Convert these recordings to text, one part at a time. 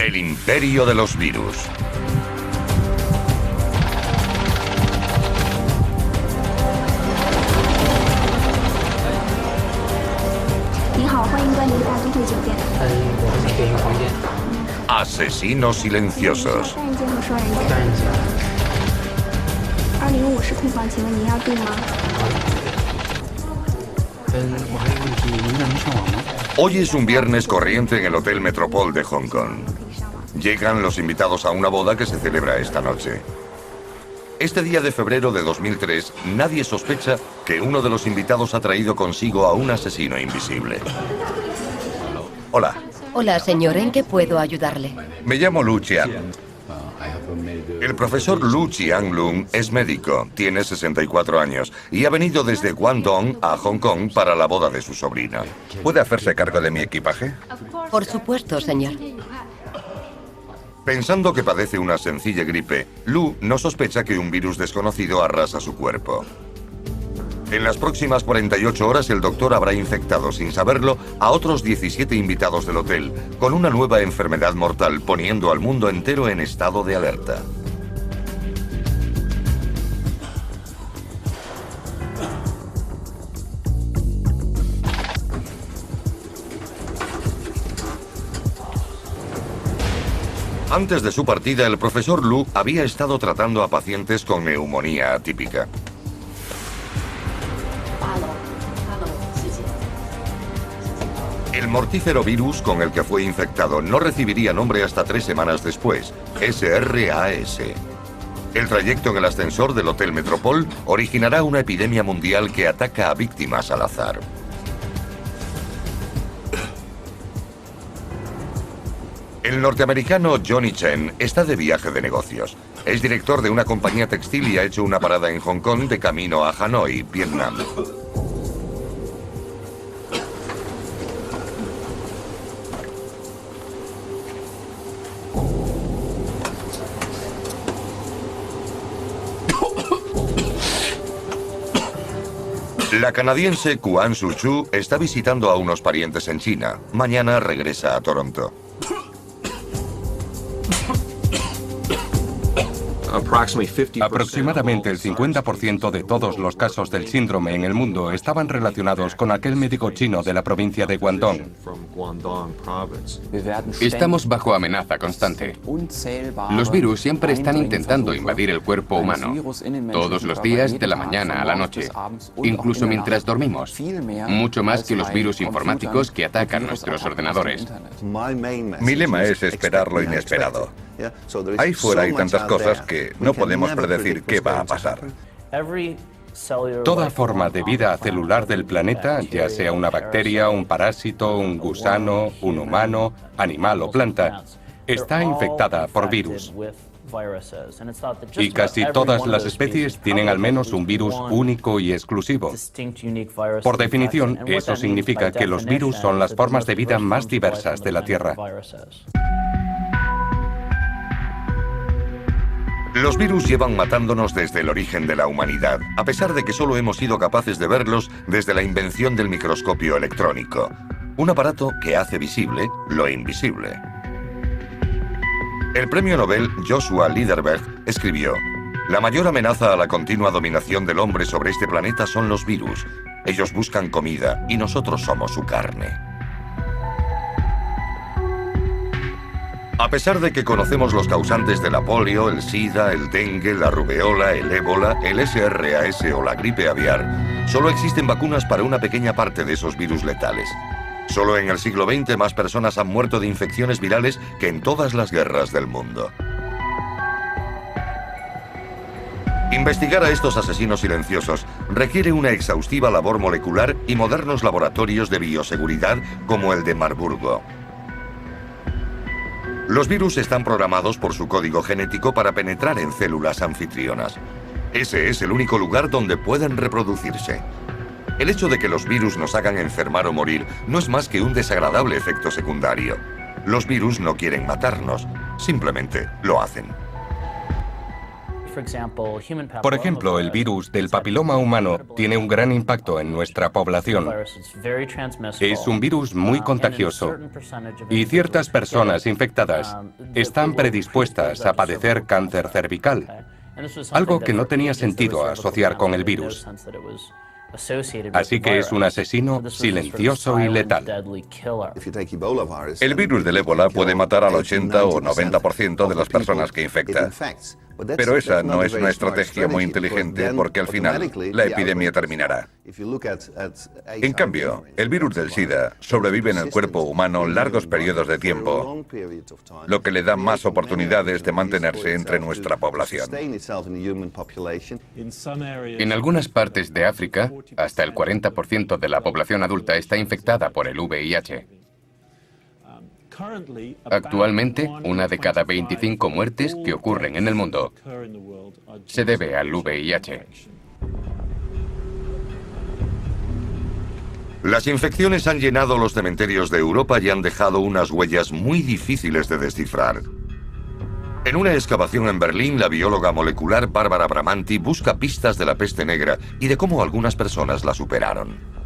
El imperio de los virus. Asesinos silenciosos. Hoy es un viernes corriente en el Hotel Metropole de Hong Kong. Llegan los invitados a una boda que se celebra esta noche. Este día de febrero de 2003, nadie sospecha que uno de los invitados ha traído consigo a un asesino invisible. Hola. Hola, señor. ¿En qué puedo ayudarle? Me llamo Lu Qian. El profesor Lu Qianlong es médico, tiene 64 años y ha venido desde Guangdong a Hong Kong para la boda de su sobrina. ¿Puede hacerse cargo de mi equipaje? Por supuesto, señor. Pensando que padece una sencilla gripe, Lu no sospecha que un virus desconocido arrasa su cuerpo. En las próximas 48 horas el doctor habrá infectado, sin saberlo, a otros 17 invitados del hotel, con una nueva enfermedad mortal, poniendo al mundo entero en estado de alerta. Antes de su partida, el profesor Lu había estado tratando a pacientes con neumonía atípica. El mortífero virus con el que fue infectado no recibiría nombre hasta 3 semanas después, SRAS. El trayecto en el ascensor del Hotel Metropole originará una epidemia mundial que ataca a víctimas al azar. El norteamericano Johnny Chen está de viaje de negocios. Es director de una compañía textil y ha hecho una parada en Hong Kong de camino a Hanoi, Vietnam. La canadiense Kuan Su-chu está visitando a unos parientes en China. Mañana regresa a Toronto. Aproximadamente el 50% de todos los casos del síndrome en el mundo estaban relacionados con aquel médico chino de la provincia de Guangdong. Estamos bajo amenaza constante. Los virus siempre están intentando invadir el cuerpo humano, todos los días de la mañana a la noche, incluso mientras dormimos, mucho más que los virus informáticos que atacan nuestros ordenadores. Mi lema es esperar lo inesperado. Ahí fuera hay tantas cosas que no podemos predecir qué va a pasar. Toda forma de vida celular del planeta, ya sea una bacteria, un parásito, un gusano, un humano, animal o planta, está infectada por virus. Y casi todas las especies tienen al menos un virus único y exclusivo. Por definición, eso significa que los virus son las formas de vida más diversas de la Tierra. Los virus llevan matándonos desde el origen de la humanidad, a pesar de que solo hemos sido capaces de verlos desde la invención del microscopio electrónico, un aparato que hace visible lo invisible. El premio Nobel Joshua Lederberg escribió: "La mayor amenaza a la continua dominación del hombre sobre este planeta son los virus. Ellos buscan comida y nosotros somos su carne". A pesar de que conocemos los causantes de la polio, el SIDA, el dengue, la rubeola, el ébola, el SRAS o la gripe aviar, solo existen vacunas para una pequeña parte de esos virus letales. Solo en el siglo XX más personas han muerto de infecciones virales que en todas las guerras del mundo. Investigar a estos asesinos silenciosos requiere una exhaustiva labor molecular y modernos laboratorios de bioseguridad como el de Marburgo. Los virus están programados por su código genético para penetrar en células anfitrionas. Ese es el único lugar donde pueden reproducirse. El hecho de que los virus nos hagan enfermar o morir no es más que un desagradable efecto secundario. Los virus no quieren matarnos, simplemente lo hacen. Por ejemplo, el virus del papiloma humano tiene un gran impacto en nuestra población. Es un virus muy contagioso y ciertas personas infectadas están predispuestas a padecer cáncer cervical, algo que no tenía sentido asociar con el virus. Así que es un asesino silencioso y letal. El virus del ébola puede matar al 80 o 90% de las personas que infecta. Pero esa no es una estrategia muy inteligente porque al final la epidemia terminará. En cambio, el virus del SIDA sobrevive en el cuerpo humano largos periodos de tiempo, lo que le da más oportunidades de mantenerse entre nuestra población. En algunas partes de África, hasta el 40% de la población adulta está infectada por el VIH. Actualmente, una de cada 25 muertes que ocurren en el mundo se debe al VIH. Las infecciones han llenado los cementerios de Europa y han dejado unas huellas muy difíciles de descifrar. En una excavación en Berlín, la bióloga molecular Barbara Bramanti busca pistas de la peste negra y de cómo algunas personas la superaron.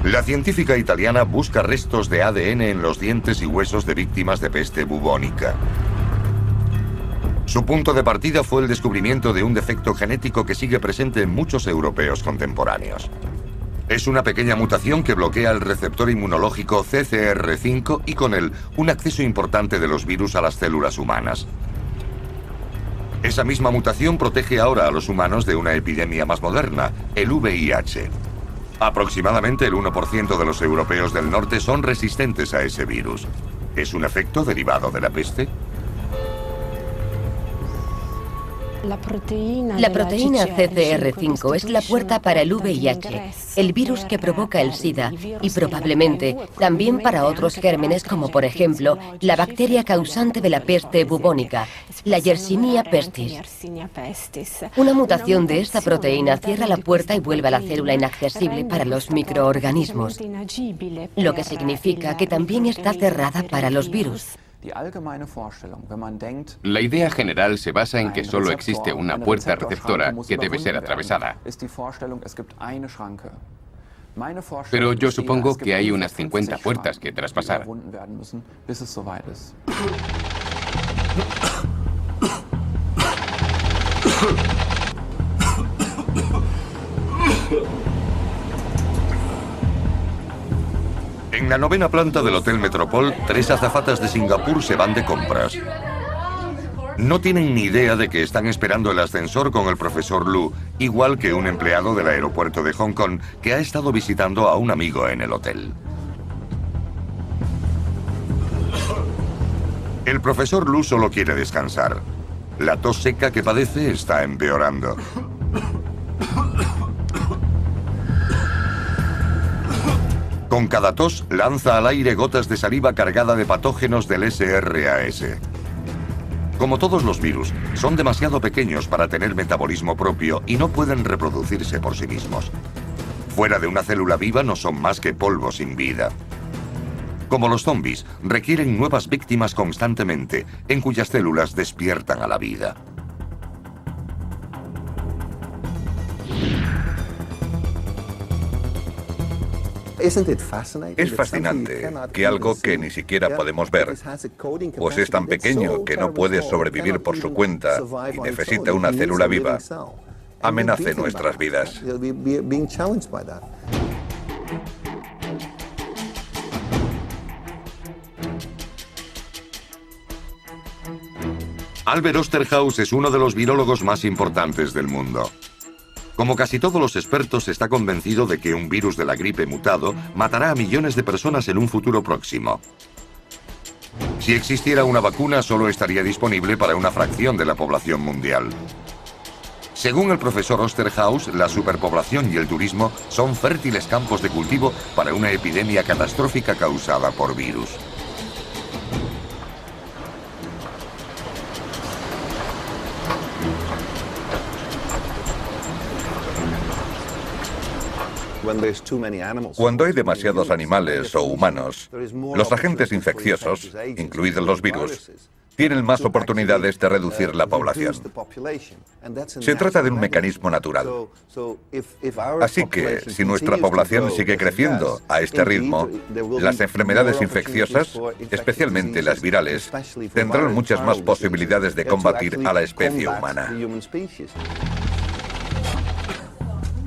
La científica italiana busca restos de ADN en los dientes y huesos de víctimas de peste bubónica. Su punto de partida fue el descubrimiento de un defecto genético que sigue presente en muchos europeos contemporáneos. Es una pequeña mutación que bloquea el receptor inmunológico CCR5 y con él un acceso importante de los virus a las células humanas. Esa misma mutación protege ahora a los humanos de una epidemia más moderna, el VIH. Aproximadamente el 1% de los europeos del norte son resistentes a ese virus. ¿Es un efecto derivado de la peste? La proteína CCR5 es la puerta para el VIH, el virus que provoca el SIDA, y probablemente también para otros gérmenes como por ejemplo la bacteria causante de la peste bubónica, la Yersinia pestis. Una mutación de esta proteína cierra la puerta y vuelve a la célula inaccesible para los microorganismos, lo que significa que también está cerrada para los virus. La idea general se basa en que solo existe una puerta receptora que debe ser atravesada. Pero yo supongo que hay unas 50 puertas que traspasar. En la 9ª planta del Hotel Metropol, 3 azafatas de Singapur se van de compras. No tienen ni idea de que están esperando el ascensor con el profesor Lu, igual que un empleado del aeropuerto de Hong Kong que ha estado visitando a un amigo en el hotel. El profesor Lu solo quiere descansar. La tos seca que padece está empeorando. Con cada tos, lanza al aire gotas de saliva cargada de patógenos del SRAS. Como todos los virus, son demasiado pequeños para tener metabolismo propio y no pueden reproducirse por sí mismos. Fuera de una célula viva no son más que polvo sin vida. Como los zombies, requieren nuevas víctimas constantemente, en cuyas células despiertan a la vida. Es fascinante que algo que ni siquiera podemos ver, pues es tan pequeño que no puede sobrevivir por su cuenta y necesita una célula viva, amenace nuestras vidas. Albert Osterhaus es uno de los virólogos más importantes del mundo. Como casi todos los expertos, está convencido de que un virus de la gripe mutado matará a millones de personas en un futuro próximo. Si existiera una vacuna, solo estaría disponible para una fracción de la población mundial. Según el profesor Osterhaus, la superpoblación y el turismo son fértiles campos de cultivo para una epidemia catastrófica causada por virus. Cuando hay demasiados animales o humanos, los agentes infecciosos, incluidos los virus, tienen más oportunidades de reducir la población. Se trata de un mecanismo natural. Así que, si nuestra población sigue creciendo a este ritmo, las enfermedades infecciosas, especialmente las virales, tendrán muchas más posibilidades de combatir a la especie humana.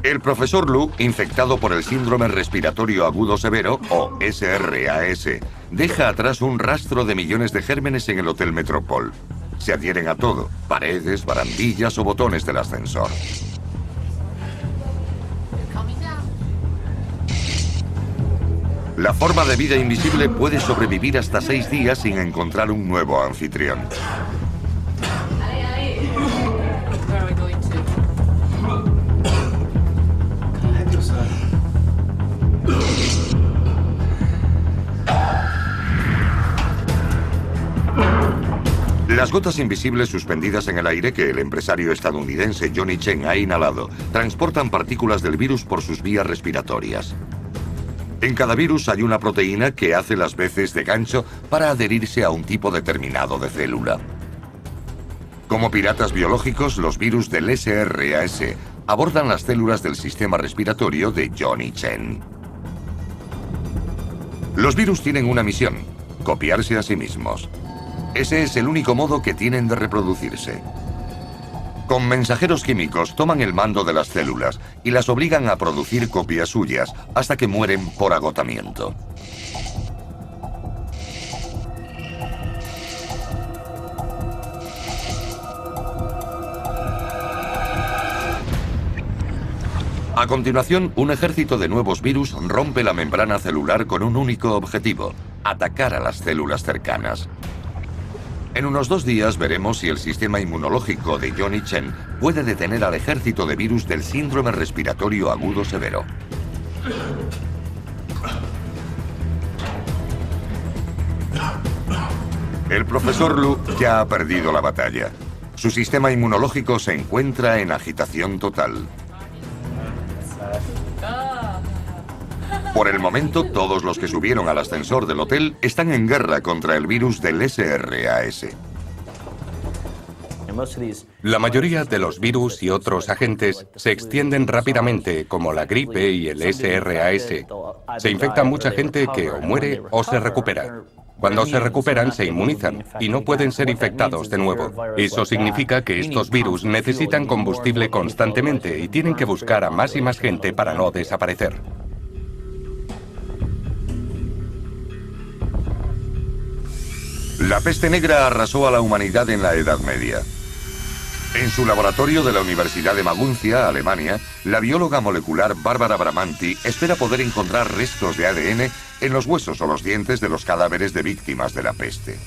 El profesor Lu, infectado por el síndrome respiratorio agudo severo, o SRAS, deja atrás un rastro de millones de gérmenes en el Hotel Metropol. Se adhieren a todo: paredes, barandillas o botones del ascensor. La forma de vida invisible puede sobrevivir hasta 6 días sin encontrar un nuevo anfitrión. Las gotas invisibles suspendidas en el aire que el empresario estadounidense Johnny Chen ha inhalado transportan partículas del virus por sus vías respiratorias. En cada virus hay una proteína que hace las veces de gancho para adherirse a un tipo determinado de célula. Como piratas biológicos, los virus del SRAS abordan las células del sistema respiratorio de Johnny Chen. Los virus tienen una misión: copiarse a sí mismos. Ese es el único modo que tienen de reproducirse. Con mensajeros químicos toman el mando de las células y las obligan a producir copias suyas hasta que mueren por agotamiento. A continuación, un ejército de nuevos virus rompe la membrana celular con un único objetivo: atacar a las células cercanas. En unos 2 días veremos si el sistema inmunológico de Johnny Chen puede detener al ejército de virus del síndrome respiratorio agudo severo. El profesor Lu ya ha perdido la batalla. Su sistema inmunológico se encuentra en agitación total. Por el momento, todos los que subieron al ascensor del hotel están en guerra contra el virus del SRAS. La mayoría de los virus y otros agentes se extienden rápidamente, como la gripe y el SRAS. Se infecta mucha gente que o muere o se recupera. Cuando se recuperan, se inmunizan y no pueden ser infectados de nuevo. Eso significa que estos virus necesitan combustible constantemente y tienen que buscar a más y más gente para no desaparecer. La peste negra arrasó a la humanidad en la Edad Media. En su laboratorio de la Universidad de Maguncia, Alemania, la bióloga molecular Barbara Bramanti espera poder encontrar restos de ADN en los huesos o los dientes de los cadáveres de víctimas de la peste.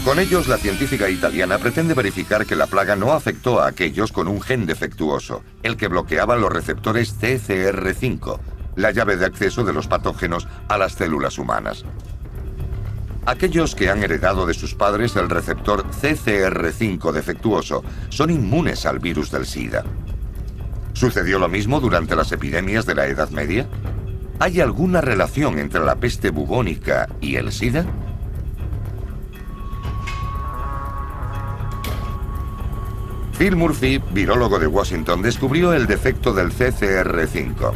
Con ellos, la científica italiana pretende verificar que la plaga no afectó a aquellos con un gen defectuoso, el que bloqueaba los receptores CCR5, la llave de acceso de los patógenos a las células humanas. Aquellos que han heredado de sus padres el receptor CCR5 defectuoso son inmunes al virus del SIDA. ¿Sucedió lo mismo durante las epidemias de la Edad Media? ¿Hay alguna relación entre la peste bubónica y el SIDA? Phil Murphy, virólogo de Washington, descubrió el defecto del CCR5.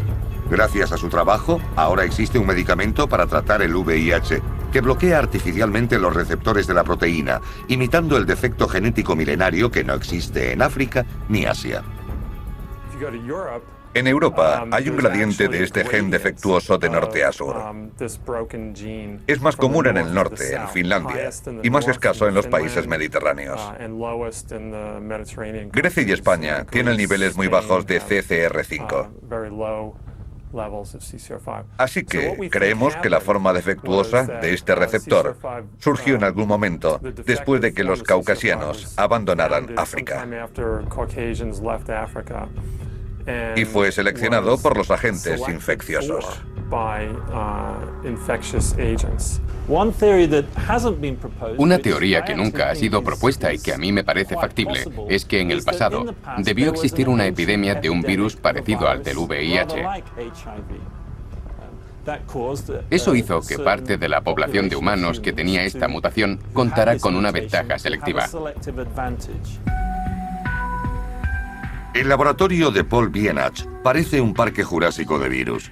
Gracias a su trabajo, ahora existe un medicamento para tratar el VIH que bloquea artificialmente los receptores de la proteína, imitando el defecto genético milenario que no existe en África ni Asia. En Europa hay un gradiente de este gen defectuoso de norte a sur. Es más común en el norte, en Finlandia, y más escaso en los países mediterráneos. Grecia y España tienen niveles muy bajos de CCR5. Así que creemos que la forma defectuosa de este receptor surgió en algún momento después de que los caucasianos abandonaran África. Y fue seleccionado por los agentes infecciosos. Una teoría que nunca ha sido propuesta y que a mí me parece factible es que en el pasado debió existir una epidemia de un virus parecido al del VIH. Eso hizo que parte de la población de humanos que tenía esta mutación contara con una ventaja selectiva. El laboratorio de Paul Bienach parece un parque jurásico de virus.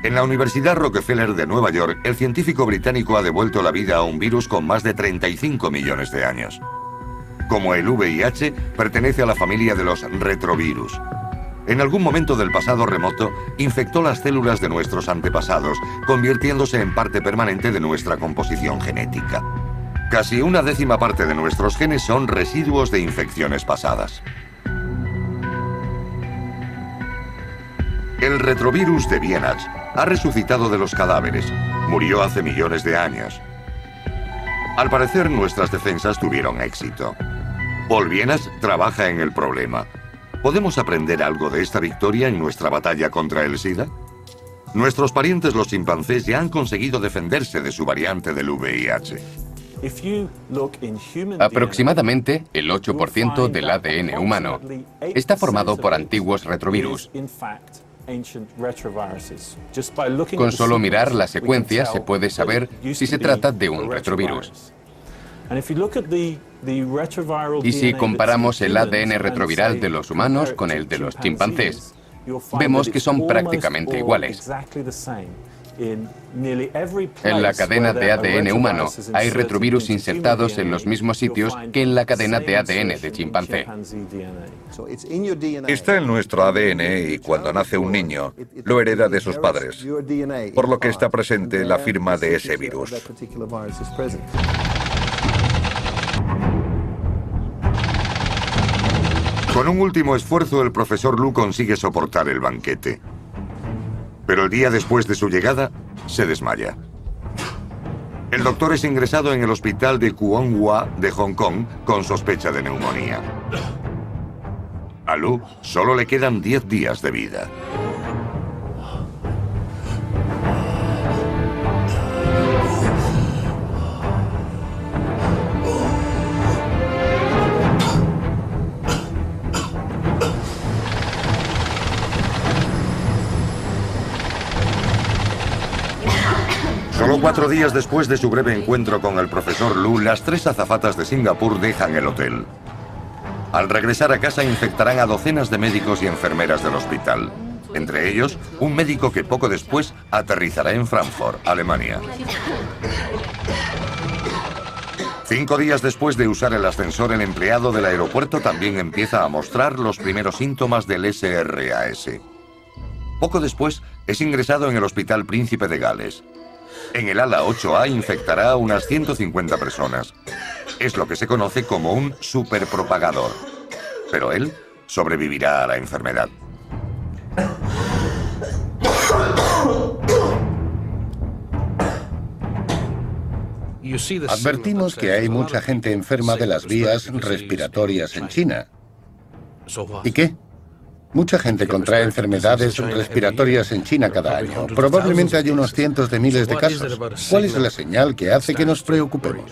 En la Universidad Rockefeller de Nueva York, el científico británico ha devuelto la vida a un virus con más de 35 millones de años. Como el VIH, pertenece a la familia de los retrovirus. En algún momento del pasado remoto, infectó las células de nuestros antepasados, convirtiéndose en parte permanente de nuestra composición genética. Casi una décima parte de nuestros genes son residuos de infecciones pasadas. El retrovirus de Bienach ha resucitado de los cadáveres. Murió hace millones de años. Al parecer, nuestras defensas tuvieron éxito. Paul Bienach trabaja en el problema. ¿Podemos aprender algo de esta victoria en nuestra batalla contra el SIDA? Nuestros parientes los chimpancés ya han conseguido defenderse de su variante del VIH. Aproximadamente el 8% del ADN humano está formado por antiguos retrovirus. Con solo mirar la secuencia se puede saber si se trata de un retrovirus. Y si comparamos el ADN retroviral de los humanos con el de los chimpancés, vemos que son prácticamente iguales. En la cadena de ADN humano hay retrovirus insertados en los mismos sitios que en la cadena de ADN de chimpancé. Está en nuestro ADN y cuando nace un niño, lo hereda de sus padres, por lo que está presente la firma de ese virus. Con un último esfuerzo, el profesor Lu consigue soportar el banquete. Pero el día después de su llegada, se desmaya. El doctor es ingresado en el hospital de Kwong Hua de Hong Kong con sospecha de neumonía. A Lu solo le quedan 10 días de vida. Solo 4 días después de su breve encuentro con el profesor Lu, las 3 azafatas de Singapur dejan el hotel. Al regresar a casa infectarán a docenas de médicos y enfermeras del hospital. Entre ellos, un médico que poco después aterrizará en Frankfurt, Alemania. 5 días después de usar el ascensor, el empleado del aeropuerto también empieza a mostrar los primeros síntomas del SRAS. Poco después, es ingresado en el Hospital Príncipe de Gales. En el ala 8A infectará a unas 150 personas. Es lo que se conoce como un superpropagador. Pero él sobrevivirá a la enfermedad. Advertimos que hay mucha gente enferma de las vías respiratorias en China. ¿Y qué? Mucha gente contrae enfermedades respiratorias en China cada año. Probablemente hay unos cientos de miles de casos. ¿Cuál es la señal que hace que nos preocupemos?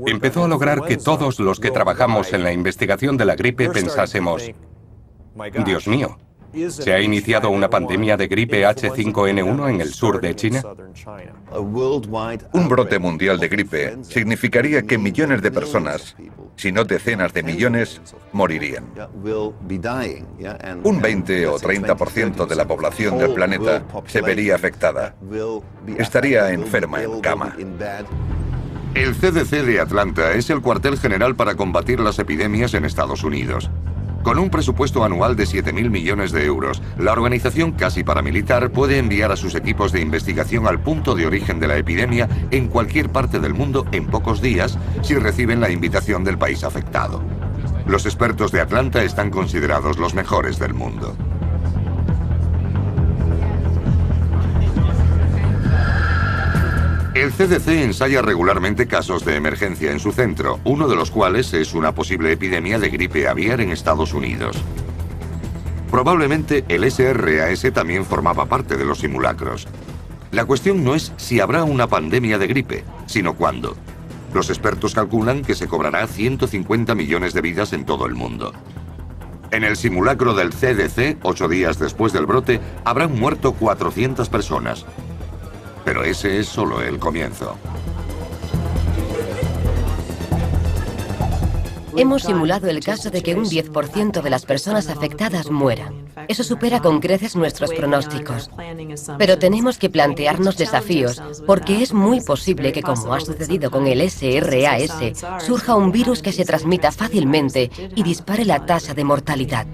Empezó a lograr que todos los que trabajamos en la investigación de la gripe pensásemos: Dios mío, ¿se ha iniciado una pandemia de gripe H5N1 en el sur de China? Un brote mundial de gripe significaría que millones de personas, si no decenas de millones, morirían. Un 20 o 30% de la población del planeta se vería afectada. Estaría enferma en cama. El CDC de Atlanta es el cuartel general para combatir las epidemias en Estados Unidos. Con un presupuesto anual de 7.000 millones de euros, la organización casi paramilitar puede enviar a sus equipos de investigación al punto de origen de la epidemia en cualquier parte del mundo en pocos días si reciben la invitación del país afectado. Los expertos de Atlanta están considerados los mejores del mundo. El CDC ensaya regularmente casos de emergencia en su centro, uno de los cuales es una posible epidemia de gripe aviar en Estados Unidos. Probablemente el SRAS también formaba parte de los simulacros. La cuestión no es si habrá una pandemia de gripe, sino cuándo. Los expertos calculan que se cobrará 150 millones de vidas en todo el mundo. En el simulacro del CDC, 8 días después del brote, habrán muerto 400 personas. Pero ese es solo el comienzo. Hemos simulado el caso de que un 10% de las personas afectadas mueran. Eso supera con creces nuestros pronósticos. Pero tenemos que plantearnos desafíos, porque es muy posible que, como ha sucedido con el SRAS, surja un virus que se transmita fácilmente y dispare la tasa de mortalidad.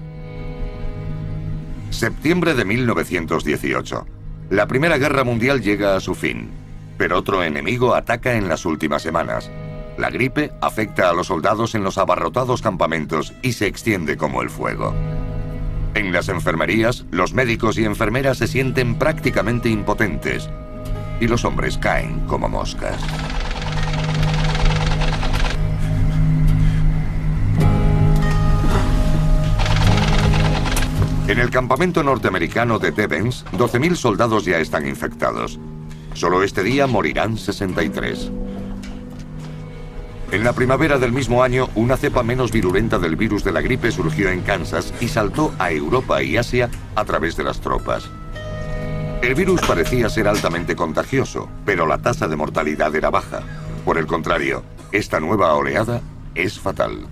Septiembre de 1918. La Primera Guerra Mundial llega a su fin, pero otro enemigo ataca en las últimas semanas. La gripe afecta a los soldados en los abarrotados campamentos y se extiende como el fuego. En las enfermerías, los médicos y enfermeras se sienten prácticamente impotentes y los hombres caen como moscas. En el campamento norteamericano de Devens, 12.000 soldados ya están infectados. Solo este día morirán 63. En la primavera del mismo año, una cepa menos virulenta del virus de la gripe surgió en Kansas y saltó a Europa y Asia a través de las tropas. El virus parecía ser altamente contagioso, pero la tasa de mortalidad era baja. Por el contrario, esta nueva oleada es fatal.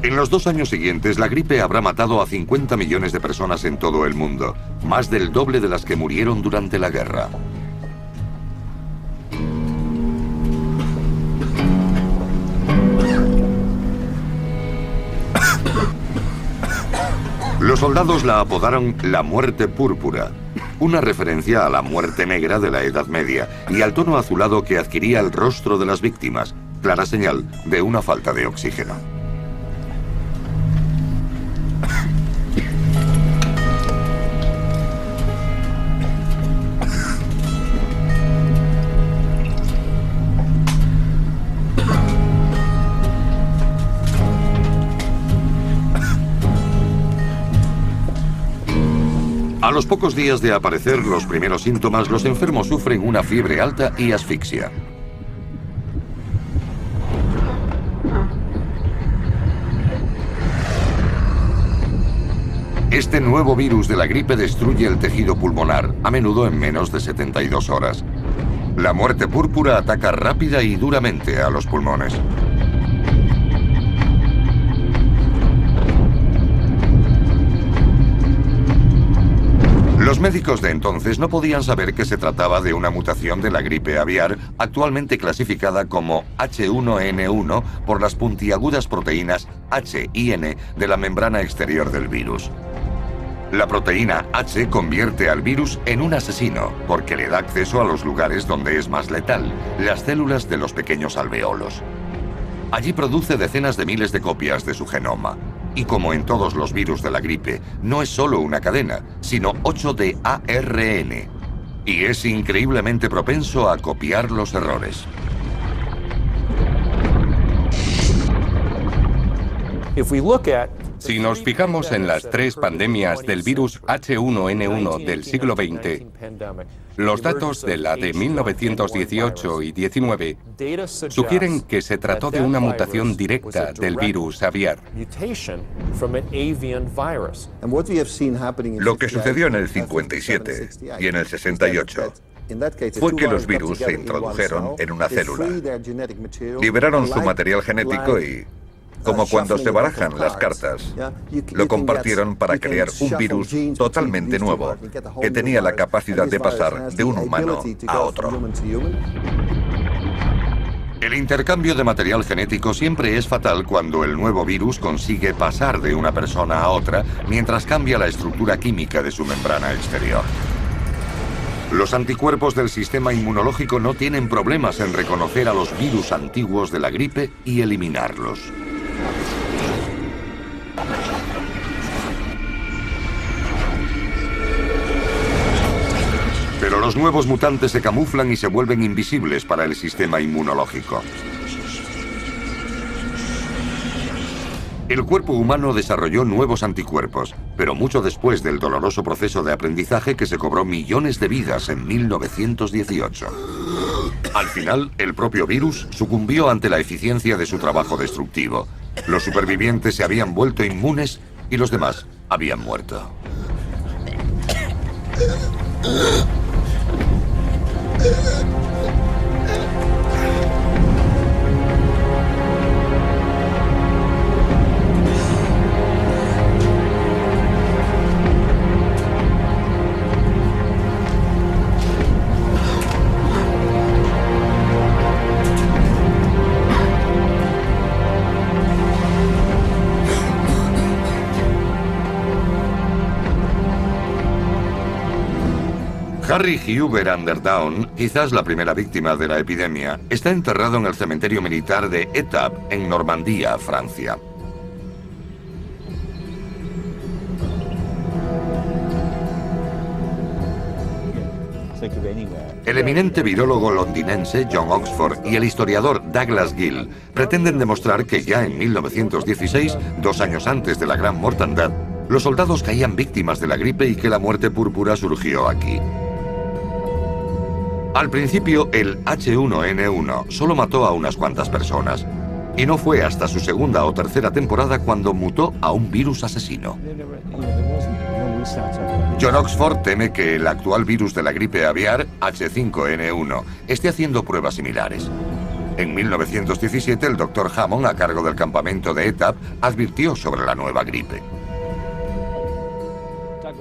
En los 2 años siguientes, la gripe habrá matado a 50 millones de personas en todo el mundo, más del doble de las que murieron durante la guerra. Los soldados la apodaron la muerte púrpura, una referencia a la muerte negra de la Edad Media y al tono azulado que adquiría el rostro de las víctimas, clara señal de una falta de oxígeno. A los pocos días de aparecer los primeros síntomas, los enfermos sufren una fiebre alta y asfixia. Este nuevo virus de la gripe destruye el tejido pulmonar, a menudo en menos de 72 horas. La muerte púrpura ataca rápida y duramente a los pulmones. Los médicos de entonces no podían saber que se trataba de una mutación de la gripe aviar, actualmente clasificada como H1N1 por las puntiagudas proteínas H y N de la membrana exterior del virus. La proteína H convierte al virus en un asesino, porque le da acceso a los lugares donde es más letal, las células de los pequeños alveolos. Allí produce decenas de miles de copias de su genoma. Y como en todos los virus de la gripe, no es solo una cadena, sino 8 de ARN. Y es increíblemente propenso a copiar los errores. Si nos fijamos en las 3 pandemias del virus H1N1 del siglo XX, los datos de la de 1918 y 19 sugieren que se trató de una mutación directa del virus aviar. Lo que sucedió en el 57 y en el 68 fue que los virus se introdujeron en una célula, liberaron su material genético y, como cuando se barajan las cartas, lo compartieron para crear un virus totalmente nuevo que tenía la capacidad de pasar de un humano a otro. El intercambio de material genético siempre es fatal cuando el nuevo virus consigue pasar de una persona a otra mientras cambia la estructura química de su membrana exterior. Los anticuerpos del sistema inmunológico no tienen problemas en reconocer a los virus antiguos de la gripe y eliminarlos. Pero los nuevos mutantes se camuflan y se vuelven invisibles para el sistema inmunológico. El cuerpo humano desarrolló nuevos anticuerpos, pero mucho después del doloroso proceso de aprendizaje que se cobró millones de vidas en 1918. Al final, el propio virus sucumbió ante la eficiencia de su trabajo destructivo. Los supervivientes se habían vuelto inmunes y los demás habían muerto. Harry Huber Underdown, quizás la primera víctima de la epidemia, está enterrado en el cementerio militar de Étaples, en Normandía, Francia. El eminente virólogo londinense John Oxford y el historiador Douglas Gill pretenden demostrar que ya en 1916, 2 años antes de la Gran Mortandad, los soldados caían víctimas de la gripe y que la muerte púrpura surgió aquí. Al principio, el H1N1 solo mató a unas cuantas personas, y no fue hasta su segunda o tercera temporada cuando mutó a un virus asesino. John Oxford teme que el actual virus de la gripe aviar, H5N1, esté haciendo pruebas similares. En 1917, el Dr. Hammond, a cargo del campamento de Étaples, advirtió sobre la nueva gripe.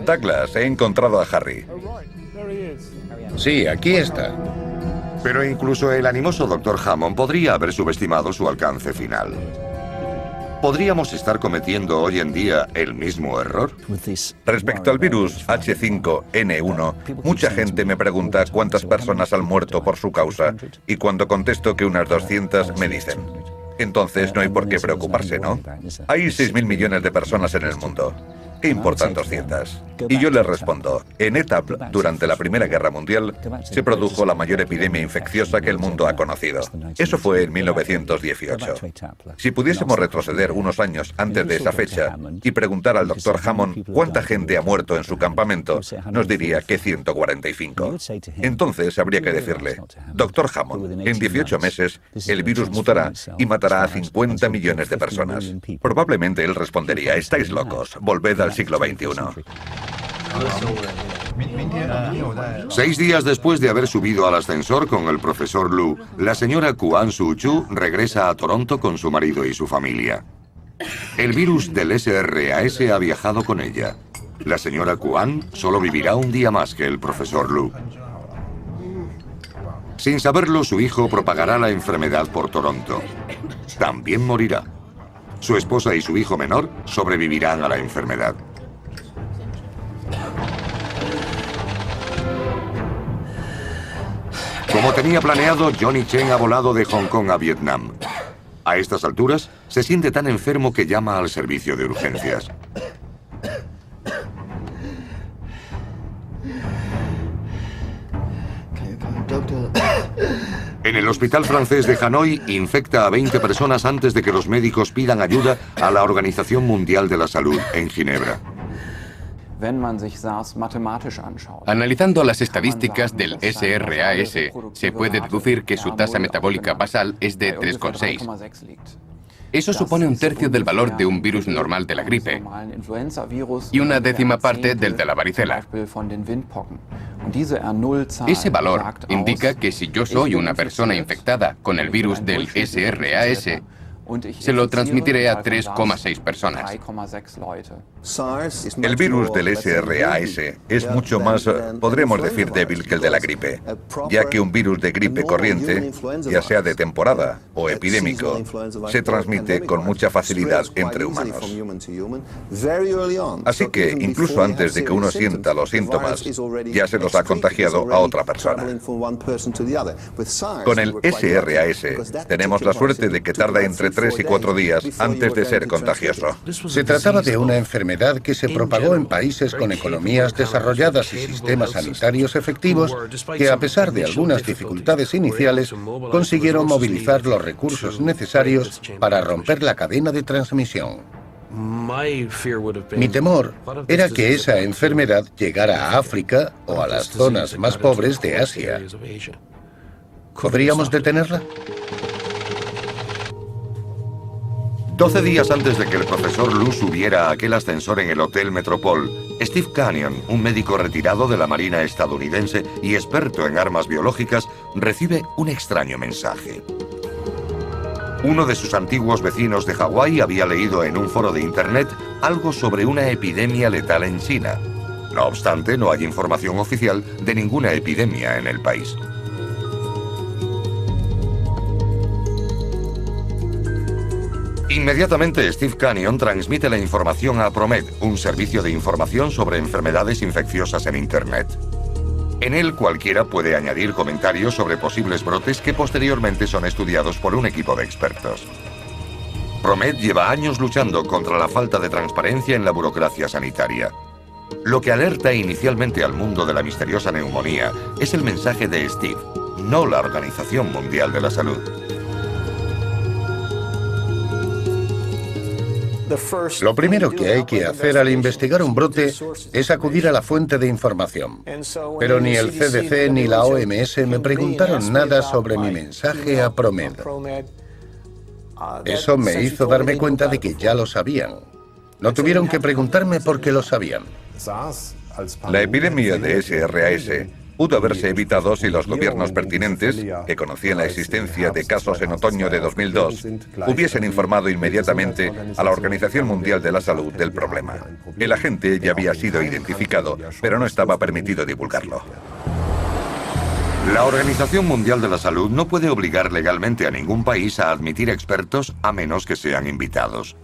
Douglas, he encontrado a Harry. Sí, aquí está. Pero incluso el animoso Dr. Hammond podría haber subestimado su alcance final. ¿Podríamos estar cometiendo hoy en día el mismo error? Respecto al virus H5N1, mucha gente me pregunta cuántas personas han muerto por su causa, y cuando contesto que unas 200 me dicen: entonces no hay por qué preocuparse, ¿no? Hay 6.000 millones de personas en el mundo. ¿Qué importan 200? Y yo les respondo, en Étaples, durante la Primera Guerra Mundial, se produjo la mayor epidemia infecciosa que el mundo ha conocido. Eso fue en 1918. Si pudiésemos retroceder unos años antes de esa fecha y preguntar al Dr. Hammond cuánta gente ha muerto en su campamento, nos diría que 145. Entonces habría que decirle: Dr. Hammond, en 18 meses el virus mutará y matará a 50 millones de personas. Probablemente él respondería: estáis locos, volved al siglo XXI. 6 días después de haber subido al ascensor con el profesor Lu, la señora Kuan Su-Chu regresa a Toronto con su marido y su familia. El virus del SRAS ha viajado con ella. La señora Kuan solo vivirá un día más que el profesor Lu. Sin saberlo, su hijo propagará la enfermedad por Toronto. También morirá. Su esposa y su hijo menor sobrevivirán a la enfermedad. Como tenía planeado, Johnny Chen ha volado de Hong Kong a Vietnam. A estas alturas, se siente tan enfermo que llama al servicio de urgencias. En el hospital francés de Hanoi, infecta a 20 personas antes de que los médicos pidan ayuda a la Organización Mundial de la Salud en Ginebra. Analizando las estadísticas del SRAS, se puede deducir que su tasa metabólica basal es de 3,6. Eso supone 1/3 del valor de un virus normal de la gripe y 1/10 parte del de la varicela. Ese valor indica que si yo soy una persona infectada con el virus del SRAS, se lo transmitiré a 3,6 personas. El virus del SRAS es mucho más, podremos decir, débil que el de la gripe, ya que un virus de gripe corriente, ya sea de temporada o epidémico, se transmite con mucha facilidad entre humanos. Así que, incluso antes de que uno sienta los síntomas, ya se los ha contagiado a otra persona. Con el SRAS tenemos la suerte de que tarda entre 3 y 4 días antes de ser contagioso. Se trataba de una enfermedad que se propagó en países con economías desarrolladas y sistemas sanitarios efectivos que, a pesar de algunas dificultades iniciales, consiguieron movilizar los recursos necesarios para romper la cadena de transmisión. Mi temor era que esa enfermedad llegara a África o a las zonas más pobres de Asia. ¿Podríamos detenerla? 12 días antes de que el profesor Lu subiera a aquel ascensor en el Hotel Metropol, Steve Canyon, un médico retirado de la Marina estadounidense y experto en armas biológicas, recibe un extraño mensaje. Uno de sus antiguos vecinos de Hawái había leído en un foro de Internet algo sobre una epidemia letal en China. No obstante, no hay información oficial de ninguna epidemia en el país. Inmediatamente, Steve Canyon transmite la información a ProMed, un servicio de información sobre enfermedades infecciosas en Internet. En él, cualquiera puede añadir comentarios sobre posibles brotes que posteriormente son estudiados por un equipo de expertos. ProMed lleva años luchando contra la falta de transparencia en la burocracia sanitaria. Lo que alerta inicialmente al mundo de la misteriosa neumonía es el mensaje de Steve, no la Organización Mundial de la Salud. Lo primero que hay que hacer al investigar un brote es acudir a la fuente de información. Pero ni el CDC ni la OMS me preguntaron nada sobre mi mensaje a ProMed. Eso me hizo darme cuenta de que ya lo sabían. No tuvieron que preguntarme porque lo sabían. La epidemia de SRAS pudo haberse evitado si los gobiernos pertinentes, que conocían la existencia de casos en otoño de 2002, hubiesen informado inmediatamente a la Organización Mundial de la Salud del problema. El agente ya había sido identificado, pero no estaba permitido divulgarlo. La Organización Mundial de la Salud no puede obligar legalmente a ningún país a admitir expertos a menos que sean invitados.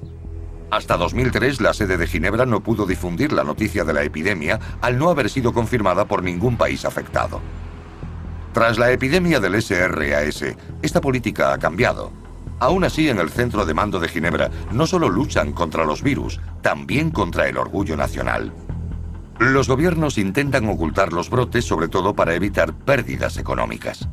Hasta 2003, la sede de Ginebra no pudo difundir la noticia de la epidemia al no haber sido confirmada por ningún país afectado. Tras la epidemia del SRAS, esta política ha cambiado. Aún así, en el centro de mando de Ginebra no solo luchan contra los virus, también contra el orgullo nacional. Los gobiernos intentan ocultar los brotes, sobre todo para evitar pérdidas económicas.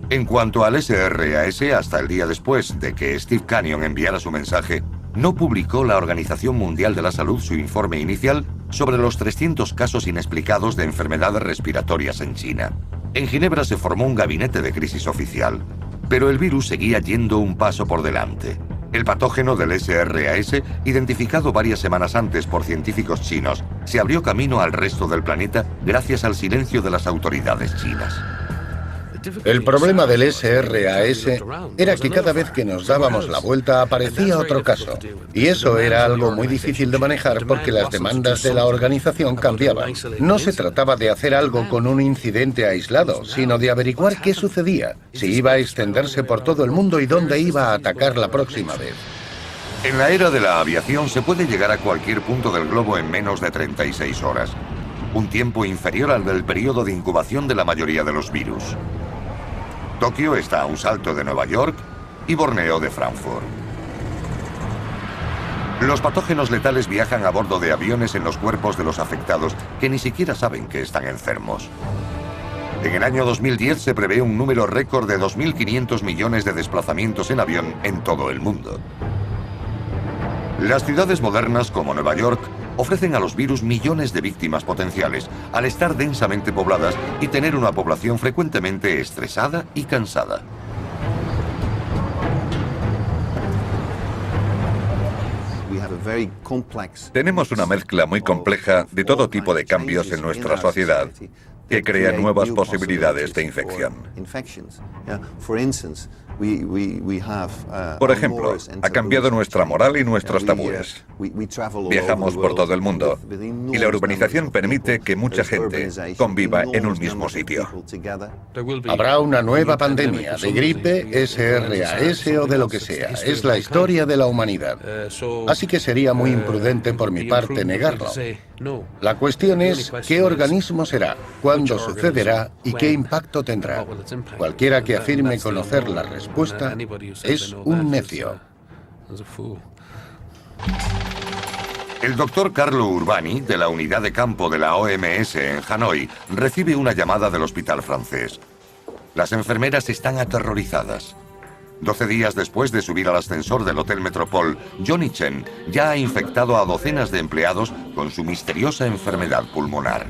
En cuanto al SRAS, hasta el día después de que Steve Canyon enviara su mensaje, no publicó la Organización Mundial de la Salud su informe inicial sobre los 300 casos inexplicados de enfermedades respiratorias en China. En Ginebra se formó un gabinete de crisis oficial, pero el virus seguía yendo un paso por delante. El patógeno del SRAS, identificado varias semanas antes por científicos chinos, se abrió camino al resto del planeta gracias al silencio de las autoridades chinas. El problema del SRAS era que cada vez que nos dábamos la vuelta aparecía otro caso. Y eso era algo muy difícil de manejar porque las demandas de la organización cambiaban. No se trataba de hacer algo con un incidente aislado, sino de averiguar qué sucedía, si iba a extenderse por todo el mundo y dónde iba a atacar la próxima vez. En la era de la aviación se puede llegar a cualquier punto del globo en menos de 36 horas. Un tiempo inferior al del periodo de incubación de la mayoría de los virus. Tokio está a un salto de Nueva York y Borneo de Frankfurt. Los patógenos letales viajan a bordo de aviones en los cuerpos de los afectados que ni siquiera saben que están enfermos. En el año 2010 se prevé un número récord de 2.500 millones de desplazamientos en avión en todo el mundo. Las ciudades modernas como Nueva York ofrecen a los virus millones de víctimas potenciales al estar densamente pobladas y tener una población frecuentemente estresada y cansada. Tenemos una mezcla muy compleja de todo tipo de cambios en nuestra sociedad que crean nuevas posibilidades de infección. Por ejemplo, ha cambiado nuestra moral y nuestros tabúes. Viajamos por todo el mundo y la urbanización permite que mucha gente conviva en un mismo sitio. Habrá una nueva pandemia de gripe, SRAS o de lo que sea. Es la historia de la humanidad. Así que sería muy imprudente por mi parte negarlo. La cuestión es qué organismo será, cuándo sucederá y qué impacto tendrá. Cualquiera que afirme conocer la respuesta es un necio. El doctor Carlo Urbani, de la unidad de campo de la OMS en Hanoi, recibe una llamada del hospital francés. Las enfermeras están aterrorizadas. 12 días después de subir al ascensor del Hotel Metropole, Johnny Chen ya ha infectado a docenas de empleados con su misteriosa enfermedad pulmonar.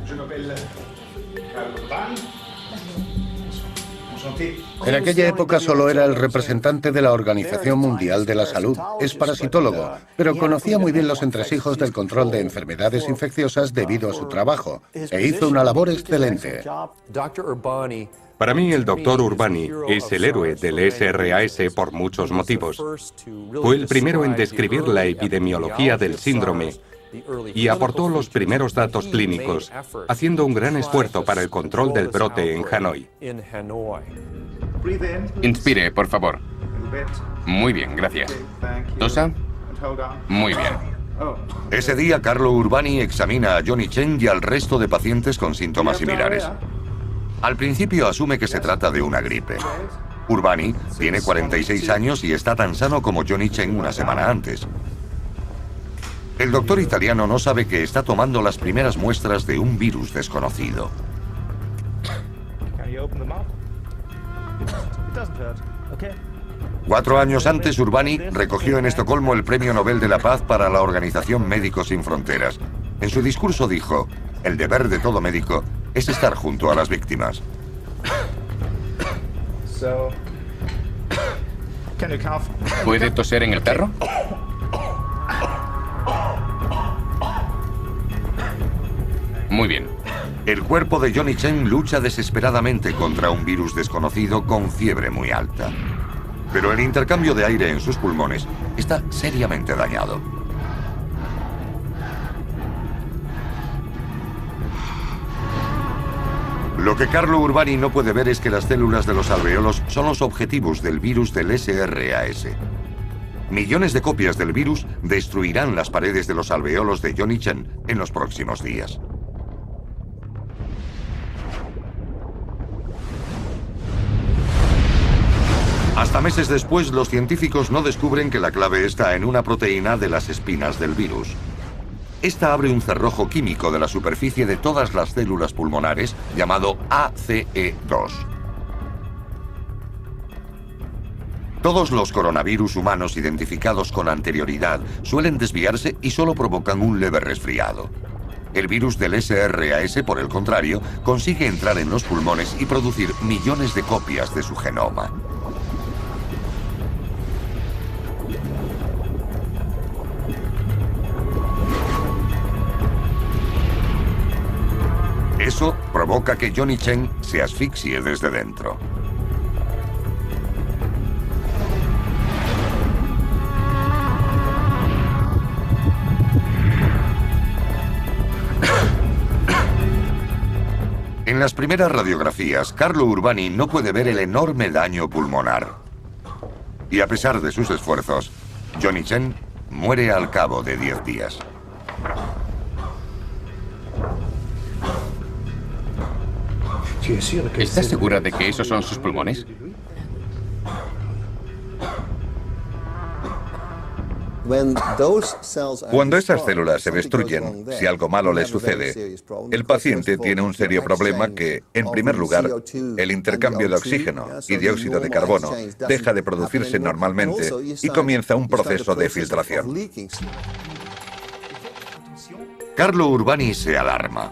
En aquella época solo era el representante de la Organización Mundial de la Salud. Es parasitólogo, pero conocía muy bien los entresijos del control de enfermedades infecciosas debido a su trabajo, e hizo una labor excelente. Para mí, el doctor Urbani es el héroe del SRAS por muchos motivos. Fue el primero en describir la epidemiología del síndrome y aportó los primeros datos clínicos, haciendo un gran esfuerzo para el control del brote en Hanoi. Inspire, por favor. Muy bien, gracias. Tosa. Muy bien. Ese día, Carlo Urbani examina a Johnny Chen y al resto de pacientes con síntomas similares. Al principio asume que se trata de una gripe. Urbani tiene 46 años y está tan sano como Johnny Chen una semana antes. El doctor italiano no sabe que está tomando las primeras muestras de un virus desconocido. 4 años antes, Urbani recogió en Estocolmo el Premio Nobel de la Paz para la Organización Médicos Sin Fronteras. En su discurso dijo: "El deber de todo médico es estar junto a las víctimas". ¿Puede toser en el perro? Muy bien. El cuerpo de Johnny Chen lucha desesperadamente contra un virus desconocido con fiebre muy alta. Pero el intercambio de aire en sus pulmones está seriamente dañado. Lo que Carlo Urbani no puede ver es que las células de los alveolos son los objetivos del virus del SRAS. Millones de copias del virus destruirán las paredes de los alveolos de Johnny Chen en los próximos días. Hasta meses después, los científicos no descubren que la clave está en una proteína de las espinas del virus. Esta abre un cerrojo químico de la superficie de todas las células pulmonares llamado ACE2. Todos los coronavirus humanos identificados con anterioridad suelen desviarse y solo provocan un leve resfriado. El virus del SRAS, por el contrario, consigue entrar en los pulmones y producir millones de copias de su genoma. Eso provoca que Johnny Chen se asfixie desde dentro. En las primeras radiografías, Carlo Urbani no puede ver el enorme daño pulmonar. Y a pesar de sus esfuerzos, Johnny Chen muere al cabo de 10 días. ¿Estás segura de que esos son sus pulmones? Cuando esas células se destruyen, si algo malo le sucede, el paciente tiene un serio problema que, en primer lugar, el intercambio de oxígeno y dióxido de carbono deja de producirse normalmente y comienza un proceso de filtración. Carlo Urbani se alarma.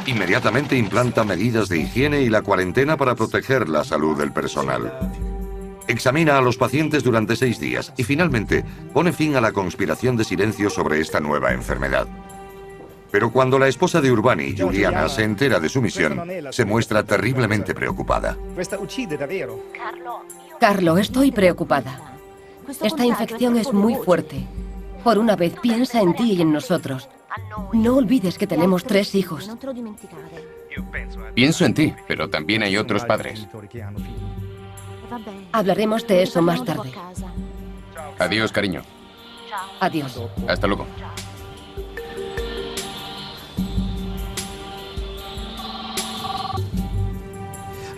Inmediatamente implanta medidas de higiene y la cuarentena para proteger la salud del personal. Examina a los pacientes durante 6 días y finalmente pone fin a la conspiración de silencio sobre esta nueva enfermedad. Pero cuando la esposa de Urbani, Giuliana, se entera de su misión, se muestra terriblemente preocupada. Carlo, estoy preocupada. Esta infección es muy fuerte. Por una vez, piensa en ti y en nosotros. No olvides que tenemos 3 hijos. Pienso en ti, pero también hay otros padres. Hablaremos de eso más tarde. Adiós, cariño. Adiós. Hasta luego.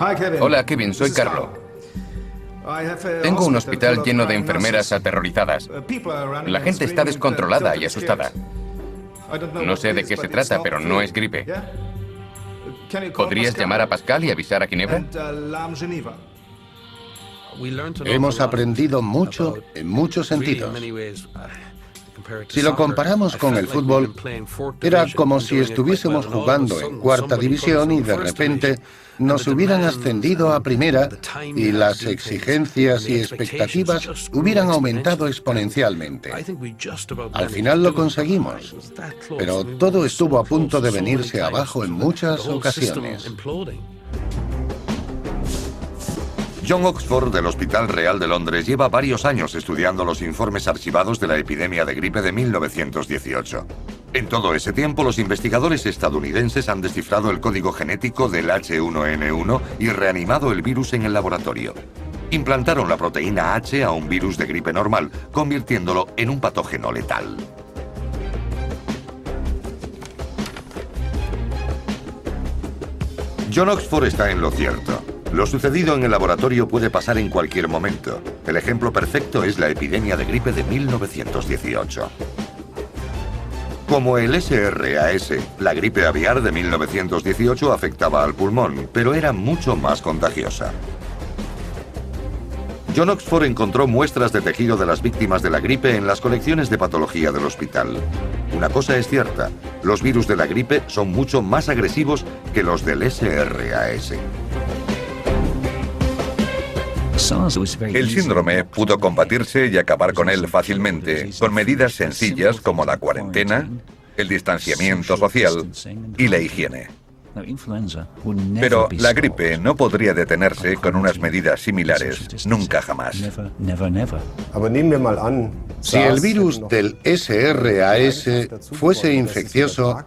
Hi, Kevin. Hola, Kevin, soy Carlo. Tengo un hospital lleno de enfermeras aterrorizadas. La gente está descontrolada y asustada. No sé de qué se trata, pero no es gripe. ¿Podrías llamar a Pascal y avisar a Ginebra? Hemos aprendido mucho en muchos sentidos. Si lo comparamos con el fútbol, era como si estuviésemos jugando en cuarta división y de repente nos hubieran ascendido a primera y las exigencias y expectativas hubieran aumentado exponencialmente. Al final lo conseguimos, pero todo estuvo a punto de venirse abajo en muchas ocasiones. John Oxford, del Hospital Real de Londres, lleva varios años estudiando los informes archivados de la epidemia de gripe de 1918. En todo ese tiempo, los investigadores estadounidenses han descifrado el código genético del H1N1 y reanimado el virus en el laboratorio. Implantaron la proteína H a un virus de gripe normal, convirtiéndolo en un patógeno letal. John Oxford está en lo cierto. Lo sucedido en el laboratorio puede pasar en cualquier momento. El ejemplo perfecto es la epidemia de gripe de 1918. Como el SRAS, la gripe aviar de 1918 afectaba al pulmón, pero era mucho más contagiosa. John Oxford encontró muestras de tejido de las víctimas de la gripe en las colecciones de patología del hospital. Una cosa es cierta, los virus de la gripe son mucho más agresivos que los del SRAS. El síndrome pudo combatirse y acabar con él fácilmente con medidas sencillas como la cuarentena, el distanciamiento social y la higiene. Pero la gripe no podría detenerse con unas medidas similares, nunca jamás. Si el virus del SRAS fuese infeccioso,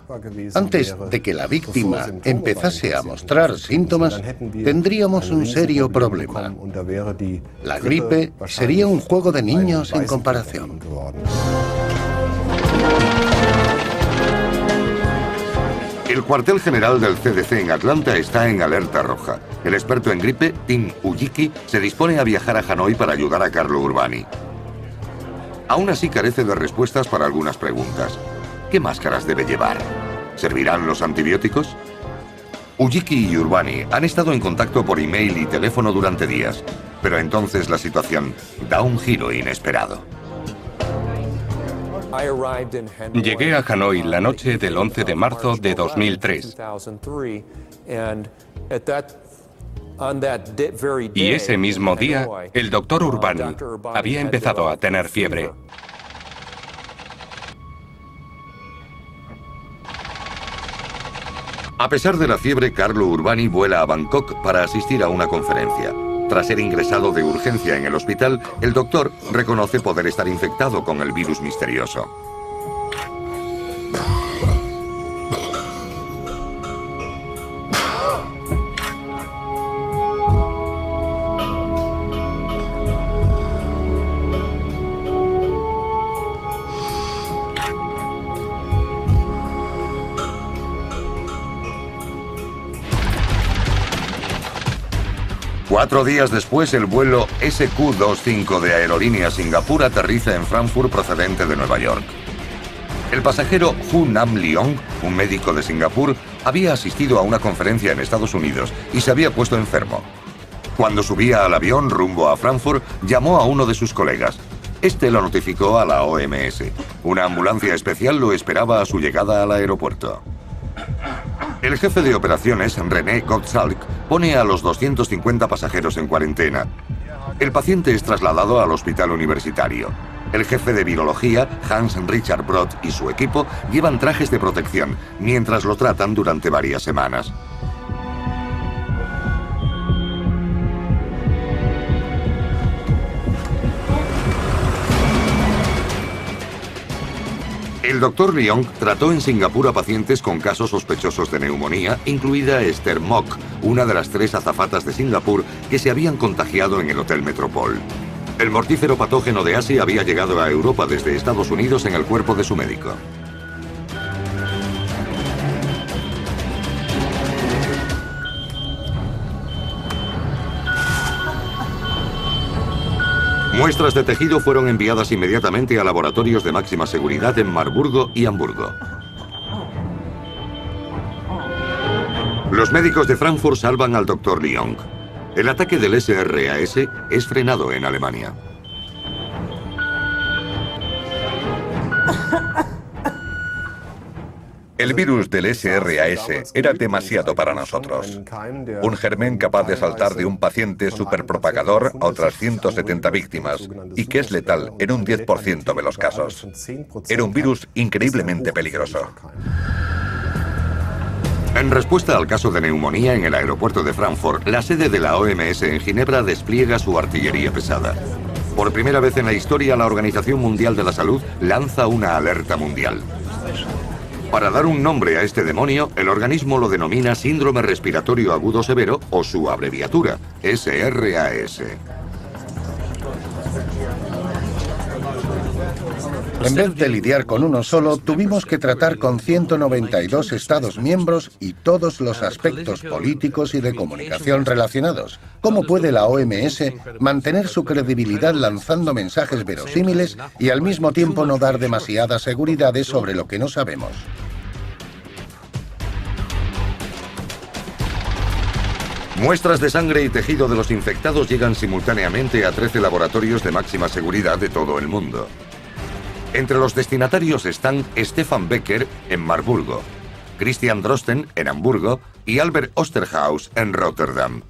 antes de que la víctima empezase a mostrar síntomas, tendríamos un serio problema. La gripe sería un juego de niños en comparación. El cuartel general del CDC en Atlanta está en alerta roja. El experto en gripe, Tim Ujiki, se dispone a viajar a Hanoi para ayudar a Carlo Urbani. Aún así carece de respuestas para algunas preguntas. ¿Qué máscaras debe llevar? ¿Servirán los antibióticos? Ujiki y Urbani han estado en contacto por email y teléfono durante días, pero entonces la situación da un giro inesperado. Llegué a Hanoi la noche del 11 de marzo de 2003. Y ese mismo día, el doctor Urbani había empezado a tener fiebre. A pesar de la fiebre, Carlo Urbani vuela a Bangkok para asistir a una conferencia. Tras ser ingresado de urgencia en el hospital, el doctor reconoce poder estar infectado con el virus misterioso. Cuatro días después, el vuelo SQ-25 de Aerolínea Singapur aterriza en Frankfurt procedente de Nueva York. El pasajero Hu Nam Leong, un médico de Singapur, había asistido a una conferencia en Estados Unidos y se había puesto enfermo. Cuando subía al avión rumbo a Frankfurt, llamó a uno de sus colegas. Este lo notificó a la OMS. Una ambulancia especial lo esperaba a su llegada al aeropuerto. El jefe de operaciones, René Gottschalk, pone a los 250 pasajeros en cuarentena. El paciente es trasladado al hospital universitario. El jefe de virología, Hans Richard Brod, y su equipo llevan trajes de protección mientras lo tratan durante varias semanas. El doctor Leong trató en Singapur a pacientes con casos sospechosos de neumonía, incluida Esther Mock, una de las 3 azafatas de Singapur que se habían contagiado en el Hotel Metropol. El mortífero patógeno de Asia había llegado a Europa desde Estados Unidos en el cuerpo de su médico. Muestras de tejido fueron enviadas inmediatamente a laboratorios de máxima seguridad en Marburgo y Hamburgo. Los médicos de Frankfurt salvan al Dr. Lyon. El ataque del SRAS es frenado en Alemania. El virus del SRAS era demasiado para nosotros. Un germen capaz de saltar de un paciente superpropagador a otras 170 víctimas y que es letal en un 10% de los casos. Era un virus increíblemente peligroso. En respuesta al caso de neumonía en el aeropuerto de Frankfurt, la sede de la OMS en Ginebra despliega su artillería pesada. Por primera vez en la historia, la Organización Mundial de la Salud lanza una alerta mundial. Para dar un nombre a este demonio, el organismo lo denomina Síndrome Respiratorio Agudo Severo o su abreviatura, SRAS. En vez de lidiar con uno solo, tuvimos que tratar con 192 Estados miembros y todos los aspectos políticos y de comunicación relacionados. ¿Cómo puede la OMS mantener su credibilidad lanzando mensajes verosímiles y al mismo tiempo no dar demasiadas seguridades sobre lo que no sabemos? Muestras de sangre y tejido de los infectados llegan simultáneamente a 13 laboratorios de máxima seguridad de todo el mundo. Entre los destinatarios están Stefan Becker en Marburgo, Christian Drosten en Hamburgo y Albert Osterhaus en Rotterdam.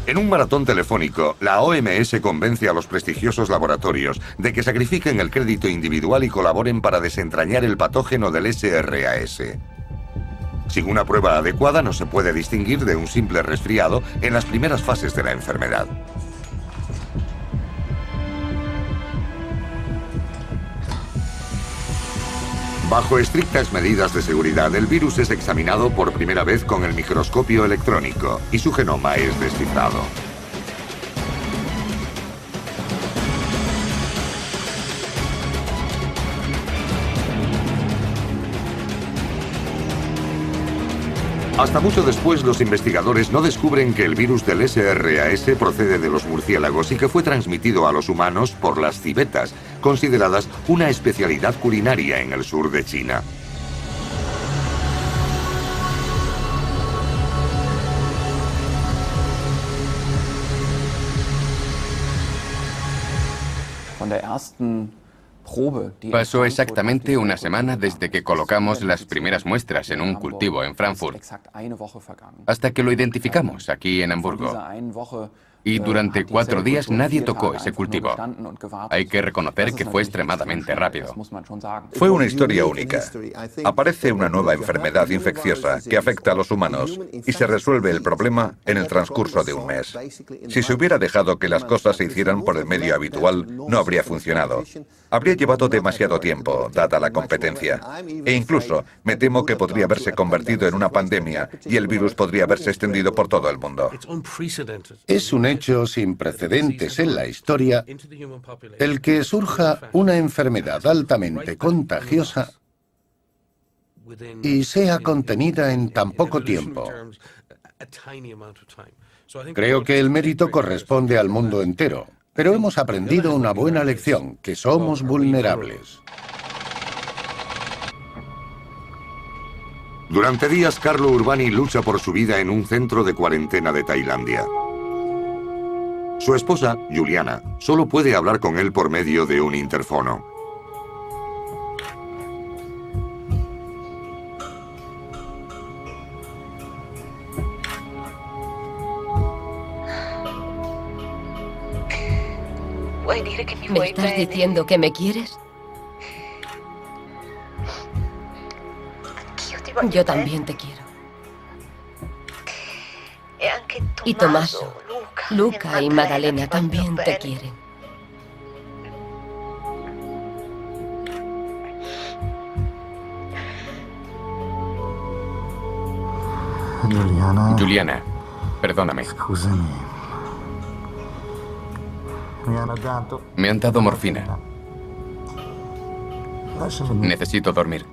En un maratón telefónico, la OMS convence a los prestigiosos laboratorios de que sacrifiquen el crédito individual y colaboren para desentrañar el patógeno del SRAS. Sin una prueba adecuada no se puede distinguir de un simple resfriado en las primeras fases de la enfermedad. Bajo estrictas medidas de seguridad, el virus es examinado por primera vez con el microscopio electrónico y su genoma es descifrado. Hasta mucho después, los investigadores no descubren que el virus del SRAS procede de los murciélagos y que fue transmitido a los humanos por las civetas, consideradas una especialidad culinaria en el sur de China. Pasó exactamente una semana desde que colocamos las primeras muestras en un cultivo en Frankfurt, hasta que lo identificamos aquí en Hamburgo. Y durante 4 días nadie tocó ese cultivo. Hay que reconocer que fue extremadamente rápido. Fue una historia única. Aparece una nueva enfermedad infecciosa que afecta a los humanos y se resuelve el problema en el transcurso de un mes. Si se hubiera dejado que las cosas se hicieran por el medio habitual, no habría funcionado. Habría llevado demasiado tiempo, dada la competencia. E incluso, me temo que podría haberse convertido en una pandemia y el virus podría haberse extendido por todo el mundo. Es un hecho sin precedentes en la historia el que surja una enfermedad altamente contagiosa y sea contenida en tan poco tiempo. Creo que el mérito corresponde al mundo entero, pero hemos aprendido una buena lección, que somos vulnerables. Durante días, Carlo Urbani lucha por su vida en un centro de cuarentena de Tailandia. Su esposa, Juliana, solo puede hablar con él por medio de un interfono. ¿Me estás diciendo que me quieres? Yo también te quiero. Y Tommaso, Luca y Maddalena también te quieren. Juliana, perdóname. Me han dado morfina. Necesito dormir.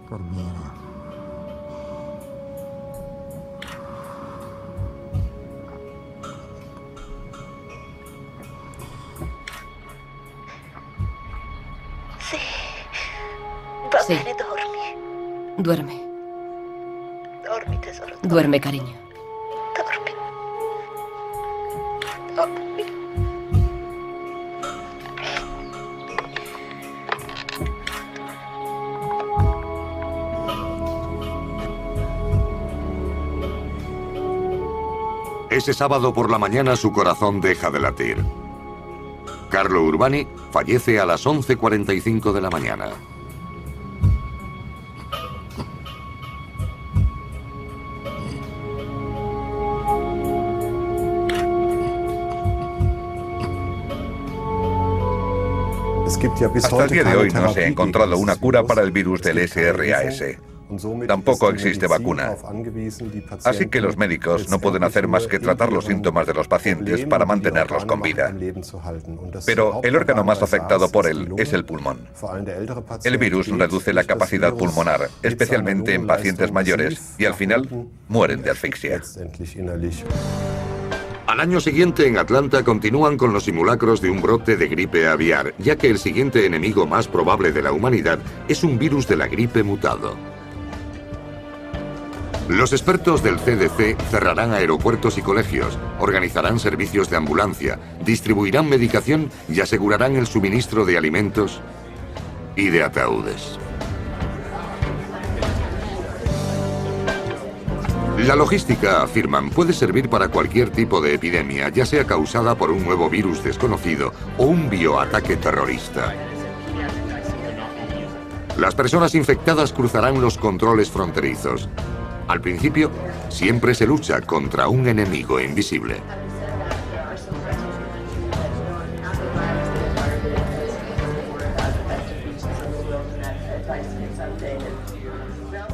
Sí. Duerme. Duerme, cariño. Ese sábado por la mañana su corazón deja de latir. Carlo Urbani fallece a las 11:45 de la mañana. Hasta el día de hoy no se ha encontrado una cura para el virus del SRAS. Tampoco existe vacuna. Así que los médicos no pueden hacer más que tratar los síntomas de los pacientes para mantenerlos con vida. Pero el órgano más afectado por él es el pulmón. El virus reduce la capacidad pulmonar, especialmente en pacientes mayores, y al final mueren de asfixia. Al año siguiente, en Atlanta, continúan con los simulacros de un brote de gripe aviar, ya que el siguiente enemigo más probable de la humanidad es un virus de la gripe mutado. Los expertos del CDC cerrarán aeropuertos y colegios, organizarán servicios de ambulancia, distribuirán medicación y asegurarán el suministro de alimentos y de ataúdes. La logística, afirman, puede servir para cualquier tipo de epidemia, ya sea causada por un nuevo virus desconocido o un bioataque terrorista. Las personas infectadas cruzarán los controles fronterizos. Al principio, siempre se lucha contra un enemigo invisible.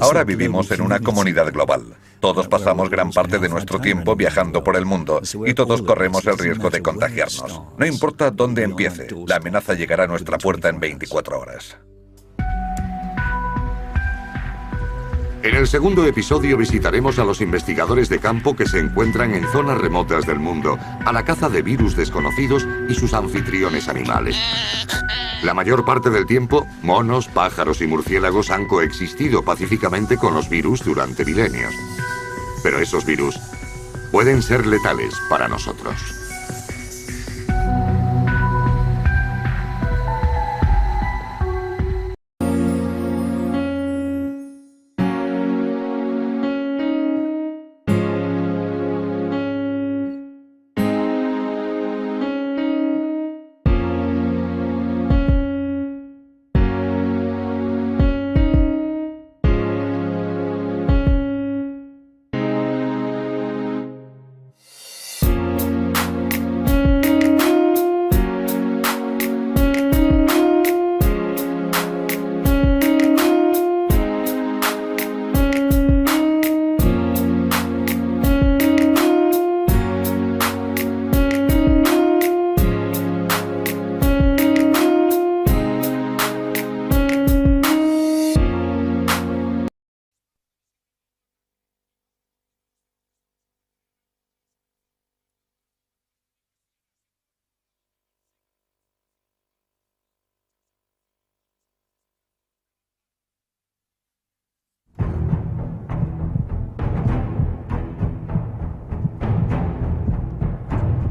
Ahora vivimos en una comunidad global. Todos pasamos gran parte de nuestro tiempo viajando por el mundo y todos corremos el riesgo de contagiarnos. No importa dónde empiece, la amenaza llegará a nuestra puerta en 24 horas. En el segundo episodio visitaremos a los investigadores de campo que se encuentran en zonas remotas del mundo, a la caza de virus desconocidos y sus anfitriones animales. La mayor parte del tiempo, monos, pájaros y murciélagos han coexistido pacíficamente con los virus durante milenios. Pero esos virus pueden ser letales para nosotros.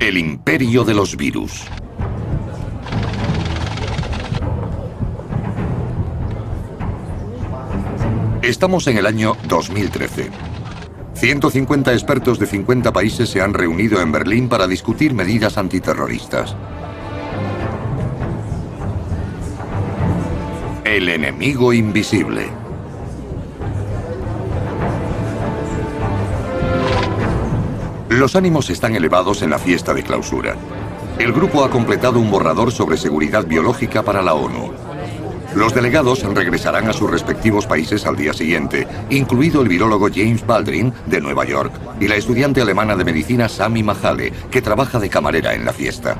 El imperio de los virus. Estamos en el año 2013. 150 expertos de 50 países se han reunido en Berlín para discutir medidas antiterroristas. El enemigo invisible. Los ánimos están elevados en la fiesta de clausura. El grupo ha completado un borrador sobre seguridad biológica para la ONU. Los delegados regresarán a sus respectivos países al día siguiente, incluido el virólogo James Baldwin, de Nueva York, y la estudiante alemana de medicina Sami Majale, que trabaja de camarera en la fiesta.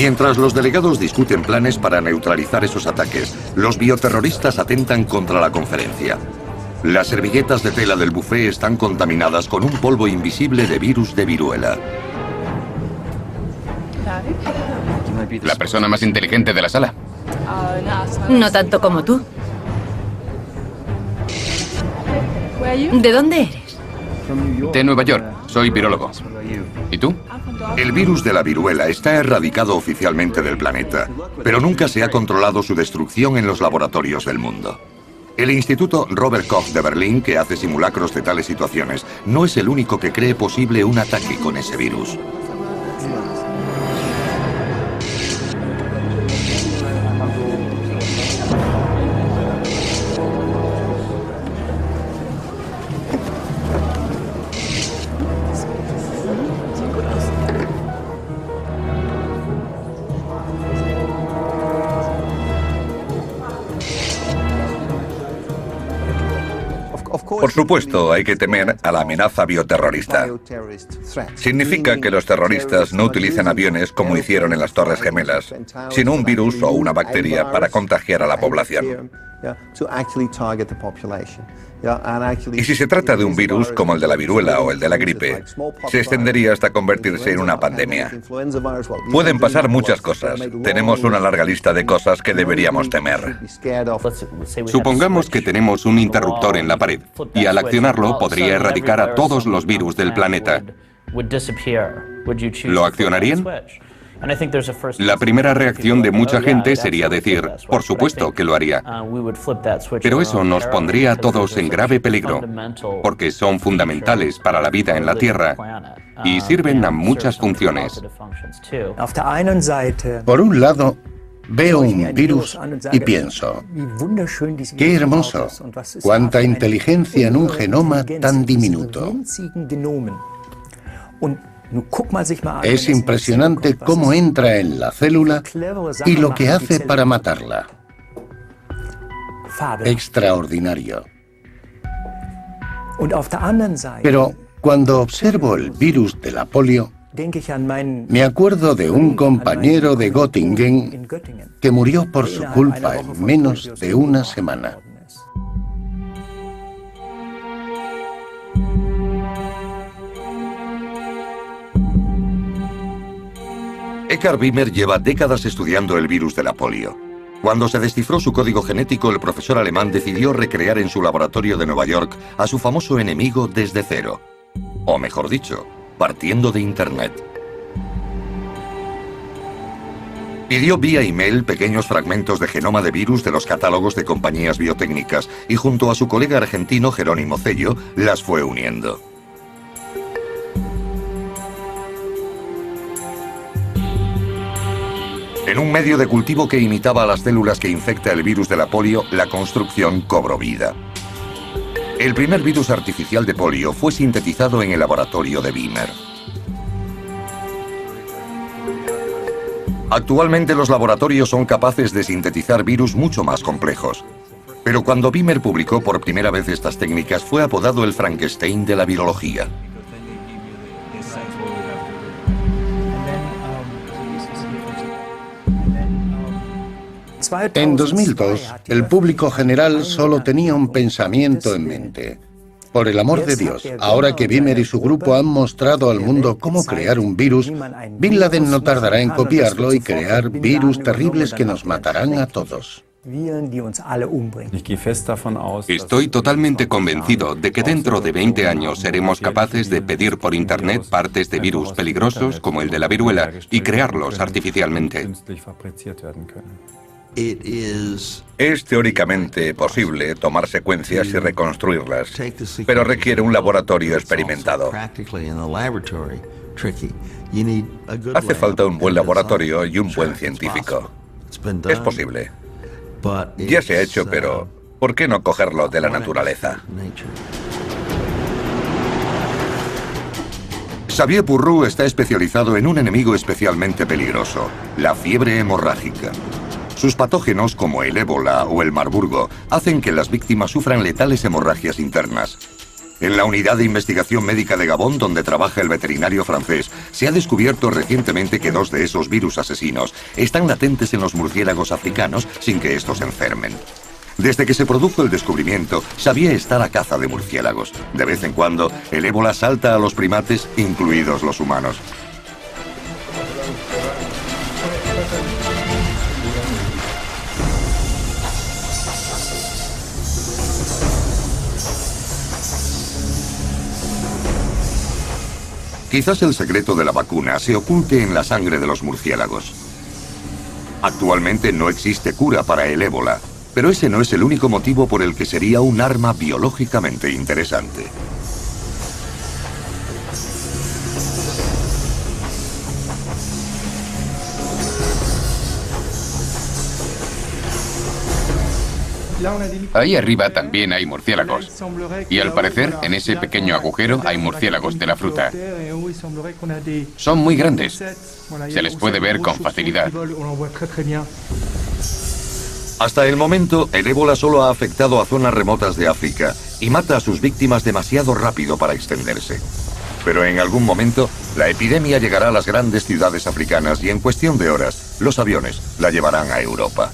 Mientras los delegados discuten planes para neutralizar esos ataques, los bioterroristas atentan contra la conferencia. Las servilletas de tela del buffet están contaminadas con un polvo invisible de virus de viruela. La persona más inteligente de la sala. No tanto como tú. ¿De dónde eres? De Nueva York. Soy virólogo. ¿Y tú? El virus de la viruela está erradicado oficialmente del planeta, pero nunca se ha controlado su destrucción en los laboratorios del mundo. El Instituto Robert Koch de Berlín, que hace simulacros de tales situaciones, no es el único que cree posible un ataque con ese virus. Por supuesto, hay que temer a la amenaza bioterrorista. Significa que los terroristas no utilizan aviones como hicieron en las Torres Gemelas, sino un virus o una bacteria para contagiar a la población. Y si se trata de un virus como el de la viruela o el de la gripe, se extendería hasta convertirse en una pandemia. Pueden pasar muchas cosas. Tenemos una larga lista de cosas que deberíamos temer. Supongamos que tenemos un interruptor en la pared y al accionarlo podría erradicar a todos los virus del planeta. ¿Lo accionarían? La primera reacción de mucha gente sería decir, por supuesto que lo haría. Pero eso nos pondría a todos en grave peligro, porque son fundamentales para la vida en la Tierra y sirven a muchas funciones. Por un lado, veo un virus y pienso, qué hermoso, cuánta inteligencia en un genoma tan diminuto. Es impresionante cómo entra en la célula y lo que hace para matarla. Extraordinario. Pero cuando observo el virus de la polio, me acuerdo de un compañero de Göttingen que murió por su culpa en menos de una semana. Eckhard Wimmer lleva décadas estudiando el virus de la polio. Cuando se descifró su código genético, el profesor alemán decidió recrear en su laboratorio de Nueva York a su famoso enemigo desde cero. O mejor dicho, partiendo de Internet. Pidió vía email pequeños fragmentos de genoma de virus de los catálogos de compañías biotécnicas y junto a su colega argentino Jerónimo Cello las fue uniendo. En un medio de cultivo que imitaba a las células que infecta el virus de la polio, la construcción cobró vida. El primer virus artificial de polio fue sintetizado en el laboratorio de Wimmer. Actualmente los laboratorios son capaces de sintetizar virus mucho más complejos. Pero cuando Wimmer publicó por primera vez estas técnicas, fue apodado el Frankenstein de la virología. En 2002, el público general solo tenía un pensamiento en mente. Por el amor de Dios, ahora que Wimmer y su grupo han mostrado al mundo cómo crear un virus, Bin Laden no tardará en copiarlo y crear virus terribles que nos matarán a todos. Estoy totalmente convencido de que dentro de 20 años seremos capaces de pedir por Internet partes de virus peligrosos como el de la viruela y crearlos artificialmente. Es teóricamente posible tomar secuencias y reconstruirlas, pero requiere un laboratorio experimentado. Hace falta un buen laboratorio y un buen científico. Es posible. Ya se ha hecho, pero ¿por qué no cogerlo de la naturaleza? Xavier Purroux está especializado en un enemigo especialmente peligroso, la fiebre hemorrágica. Sus patógenos, como el ébola o el marburgo, hacen que las víctimas sufran letales hemorragias internas. En la Unidad de Investigación Médica de Gabón, donde trabaja el veterinario francés, se ha descubierto recientemente que 2 de esos virus asesinos están latentes en los murciélagos africanos sin que estos se enfermen. Desde que se produjo el descubrimiento, sabía estar a caza de murciélagos. De vez en cuando, el ébola salta a los primates, incluidos los humanos. Quizás el secreto de la vacuna se oculte en la sangre de los murciélagos. Actualmente no existe cura para el ébola, pero ese no es el único motivo por el que sería un arma biológicamente interesante. Ahí arriba también hay murciélagos. Y al parecer, en ese pequeño agujero hay murciélagos de la fruta. Son muy grandes. Se les puede ver con facilidad. Hasta el momento, el ébola solo ha afectado a zonas remotas de África y mata a sus víctimas demasiado rápido para extenderse. Pero en algún momento, la epidemia llegará a las grandes ciudades africanas y en cuestión de horas, los aviones la llevarán a Europa.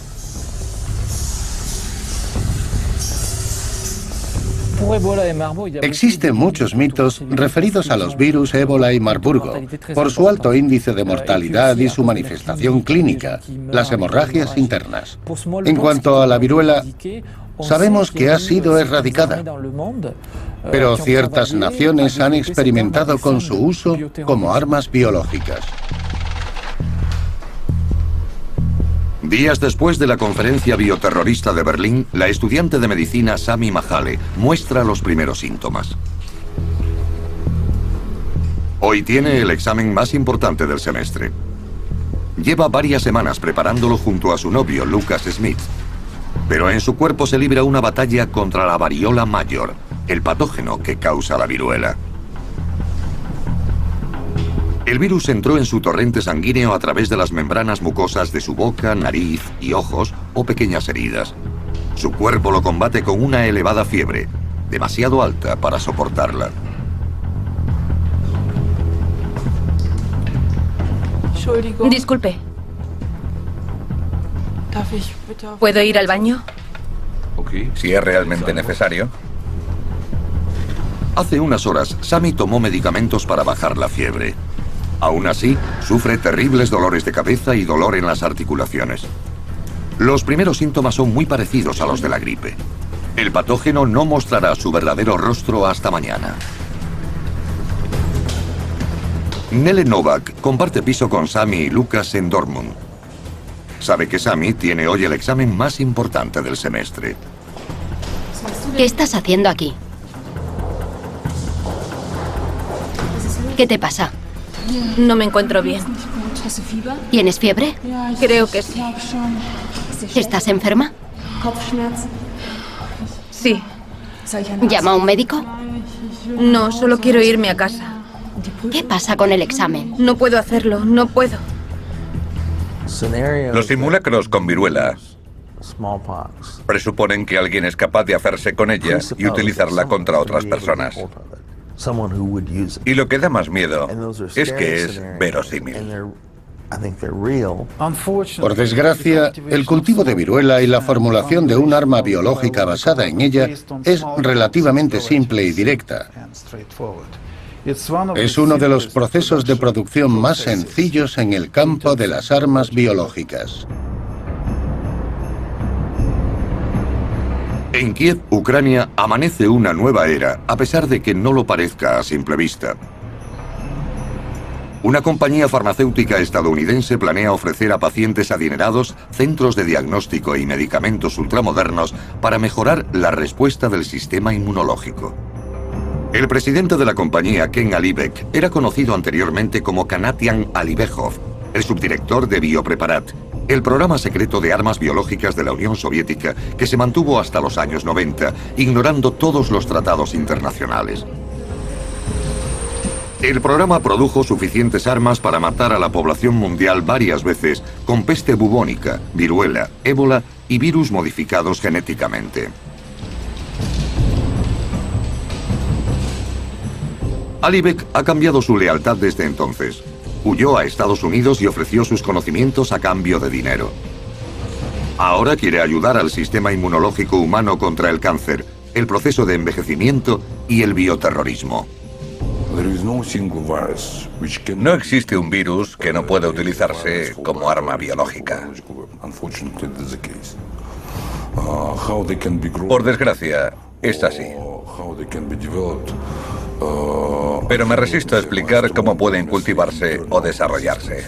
Existen muchos mitos referidos a los virus ébola y Marburgo, por su alto índice de mortalidad y su manifestación clínica, las hemorragias internas. En cuanto a la viruela, sabemos que ha sido erradicada, pero ciertas naciones han experimentado con su uso como armas biológicas. Días después de la conferencia bioterrorista de Berlín, la estudiante de medicina Sami Majale muestra los primeros síntomas. Hoy tiene el examen más importante del semestre. Lleva varias semanas preparándolo junto a su novio, Lucas Smith. Pero en su cuerpo se libra una batalla contra la variola mayor, el patógeno que causa la viruela. El virus entró en su torrente sanguíneo a través de las membranas mucosas de su boca, nariz y ojos o pequeñas heridas. Su cuerpo lo combate con una elevada fiebre, demasiado alta para soportarla. Disculpe. ¿Puedo ir al baño? Si es realmente necesario. Hace unas horas, Sami tomó medicamentos para bajar la fiebre. Aún así, sufre terribles dolores de cabeza y dolor en las articulaciones. Los primeros síntomas son muy parecidos a los de la gripe. El patógeno no mostrará su verdadero rostro hasta mañana. Nele Novak comparte piso con Sami y Lucas en Dortmund. Sabe que Sami tiene hoy el examen más importante del semestre. ¿Qué estás haciendo aquí? ¿Qué te pasa? No me encuentro bien. ¿Tienes fiebre? Creo que sí. ¿Estás enferma? Sí. ¿Llama a un médico? No, solo quiero irme a casa. ¿Qué pasa con el examen? No puedo hacerlo, no puedo. Los simulacros con viruela presuponen que alguien es capaz de hacerse con ella y utilizarla contra otras personas. Y lo que da más miedo es que es verosímil. Por desgracia, el cultivo de viruela y la formulación de un arma biológica basada en ella es relativamente simple y directa. Es uno de los procesos de producción más sencillos en el campo de las armas biológicas. En Kiev, Ucrania, amanece una nueva era, a pesar de que no lo parezca a simple vista. Una compañía farmacéutica estadounidense planea ofrecer a pacientes adinerados centros de diagnóstico y medicamentos ultramodernos para mejorar la respuesta del sistema inmunológico. El presidente de la compañía, Ken Alibek, era conocido anteriormente como Kanatian Alibekov, el subdirector de Biopreparat, el programa secreto de armas biológicas de la Unión Soviética que se mantuvo hasta los años 90, ignorando todos los tratados internacionales. El programa produjo suficientes armas para matar a la población mundial varias veces con peste bubónica, viruela, ébola y virus modificados genéticamente. Alibek ha cambiado su lealtad desde entonces. Huyó a Estados Unidos y ofreció sus conocimientos a cambio de dinero. Ahora quiere ayudar al sistema inmunológico humano contra el cáncer, el proceso de envejecimiento y el bioterrorismo. No existe un virus que no pueda utilizarse como arma biológica. Por desgracia, es así. Pero me resisto a explicar cómo pueden cultivarse o desarrollarse.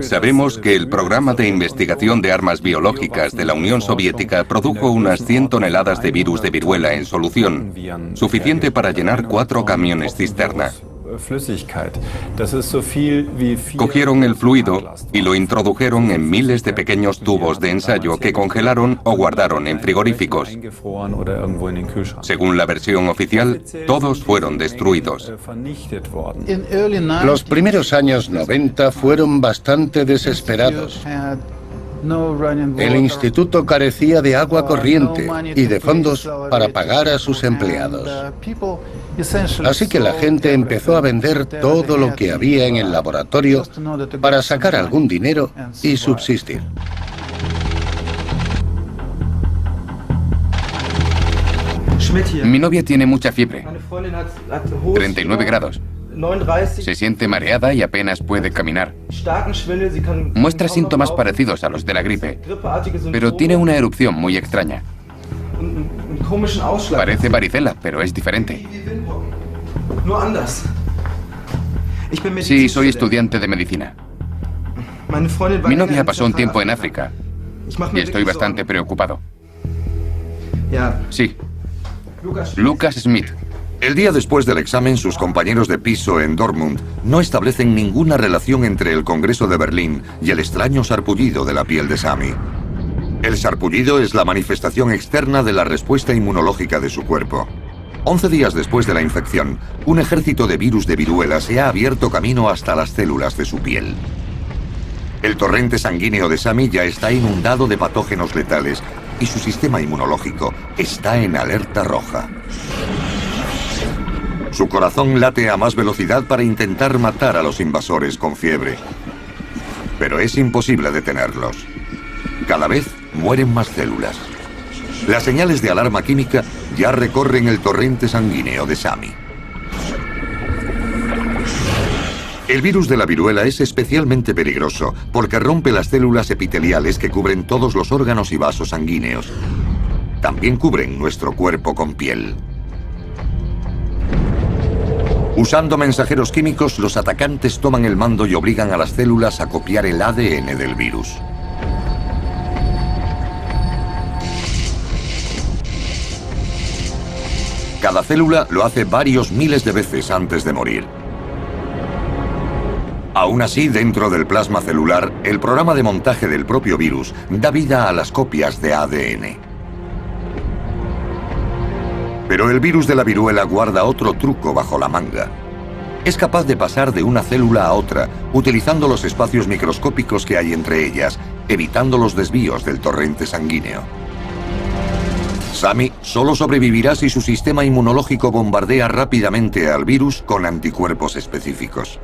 Sabemos que el programa de investigación de armas biológicas de la Unión Soviética produjo unas 100 toneladas de virus de viruela en solución, suficiente para llenar 4 camiones cisterna. Cogieron el fluido y lo introdujeron en miles de pequeños tubos de ensayo que congelaron o guardaron en frigoríficos. Según la versión oficial, todos fueron destruidos. Los primeros años 90 fueron bastante desesperados. El instituto carecía de agua corriente y de fondos para pagar a sus empleados. Así que la gente empezó a vender todo lo que había en el laboratorio para sacar algún dinero y subsistir. Mi novia tiene mucha fiebre, 39 grados. Se siente mareada y apenas puede caminar. Muestra síntomas parecidos a los de la gripe, pero tiene una erupción muy extraña. Parece varicela, pero es diferente. Sí, soy estudiante de medicina. Mi novia pasó un tiempo en África y estoy bastante preocupado. Sí. Lucas Smith. El día después del examen, sus compañeros de piso en Dortmund no establecen ninguna relación entre el Congreso de Berlín y el extraño sarpullido de la piel de Sami. El sarpullido es la manifestación externa de la respuesta inmunológica de su cuerpo. 11 días después de la infección, un ejército de virus de viruela se ha abierto camino hasta las células de su piel. El torrente sanguíneo de Sami ya está inundado de patógenos letales y su sistema inmunológico está en alerta roja. Su corazón late a más velocidad para intentar matar a los invasores con fiebre. Pero es imposible detenerlos. Cada vez mueren más células. Las señales de alarma química ya recorren el torrente sanguíneo de Sami. El virus de la viruela es especialmente peligroso porque rompe las células epiteliales que cubren todos los órganos y vasos sanguíneos. También cubren nuestro cuerpo con piel. Usando mensajeros químicos, los atacantes toman el mando y obligan a las células a copiar el ADN del virus. Cada célula lo hace varios miles de veces antes de morir. Aún así, dentro del plasma celular, el programa de montaje del propio virus da vida a las copias de ADN. Pero el virus de la viruela guarda otro truco bajo la manga. Es capaz de pasar de una célula a otra, utilizando los espacios microscópicos que hay entre ellas, evitando los desvíos del torrente sanguíneo. Sami solo sobrevivirá si su sistema inmunológico bombardea rápidamente al virus con anticuerpos específicos.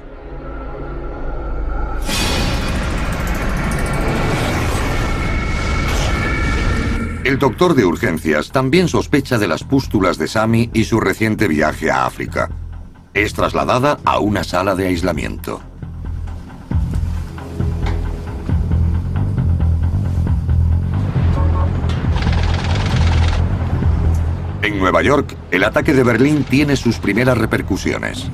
El doctor de urgencias también sospecha de las pústulas de Sami y su reciente viaje a África. Es trasladada a una sala de aislamiento. En Nueva York, el ataque de Berlín tiene sus primeras repercusiones.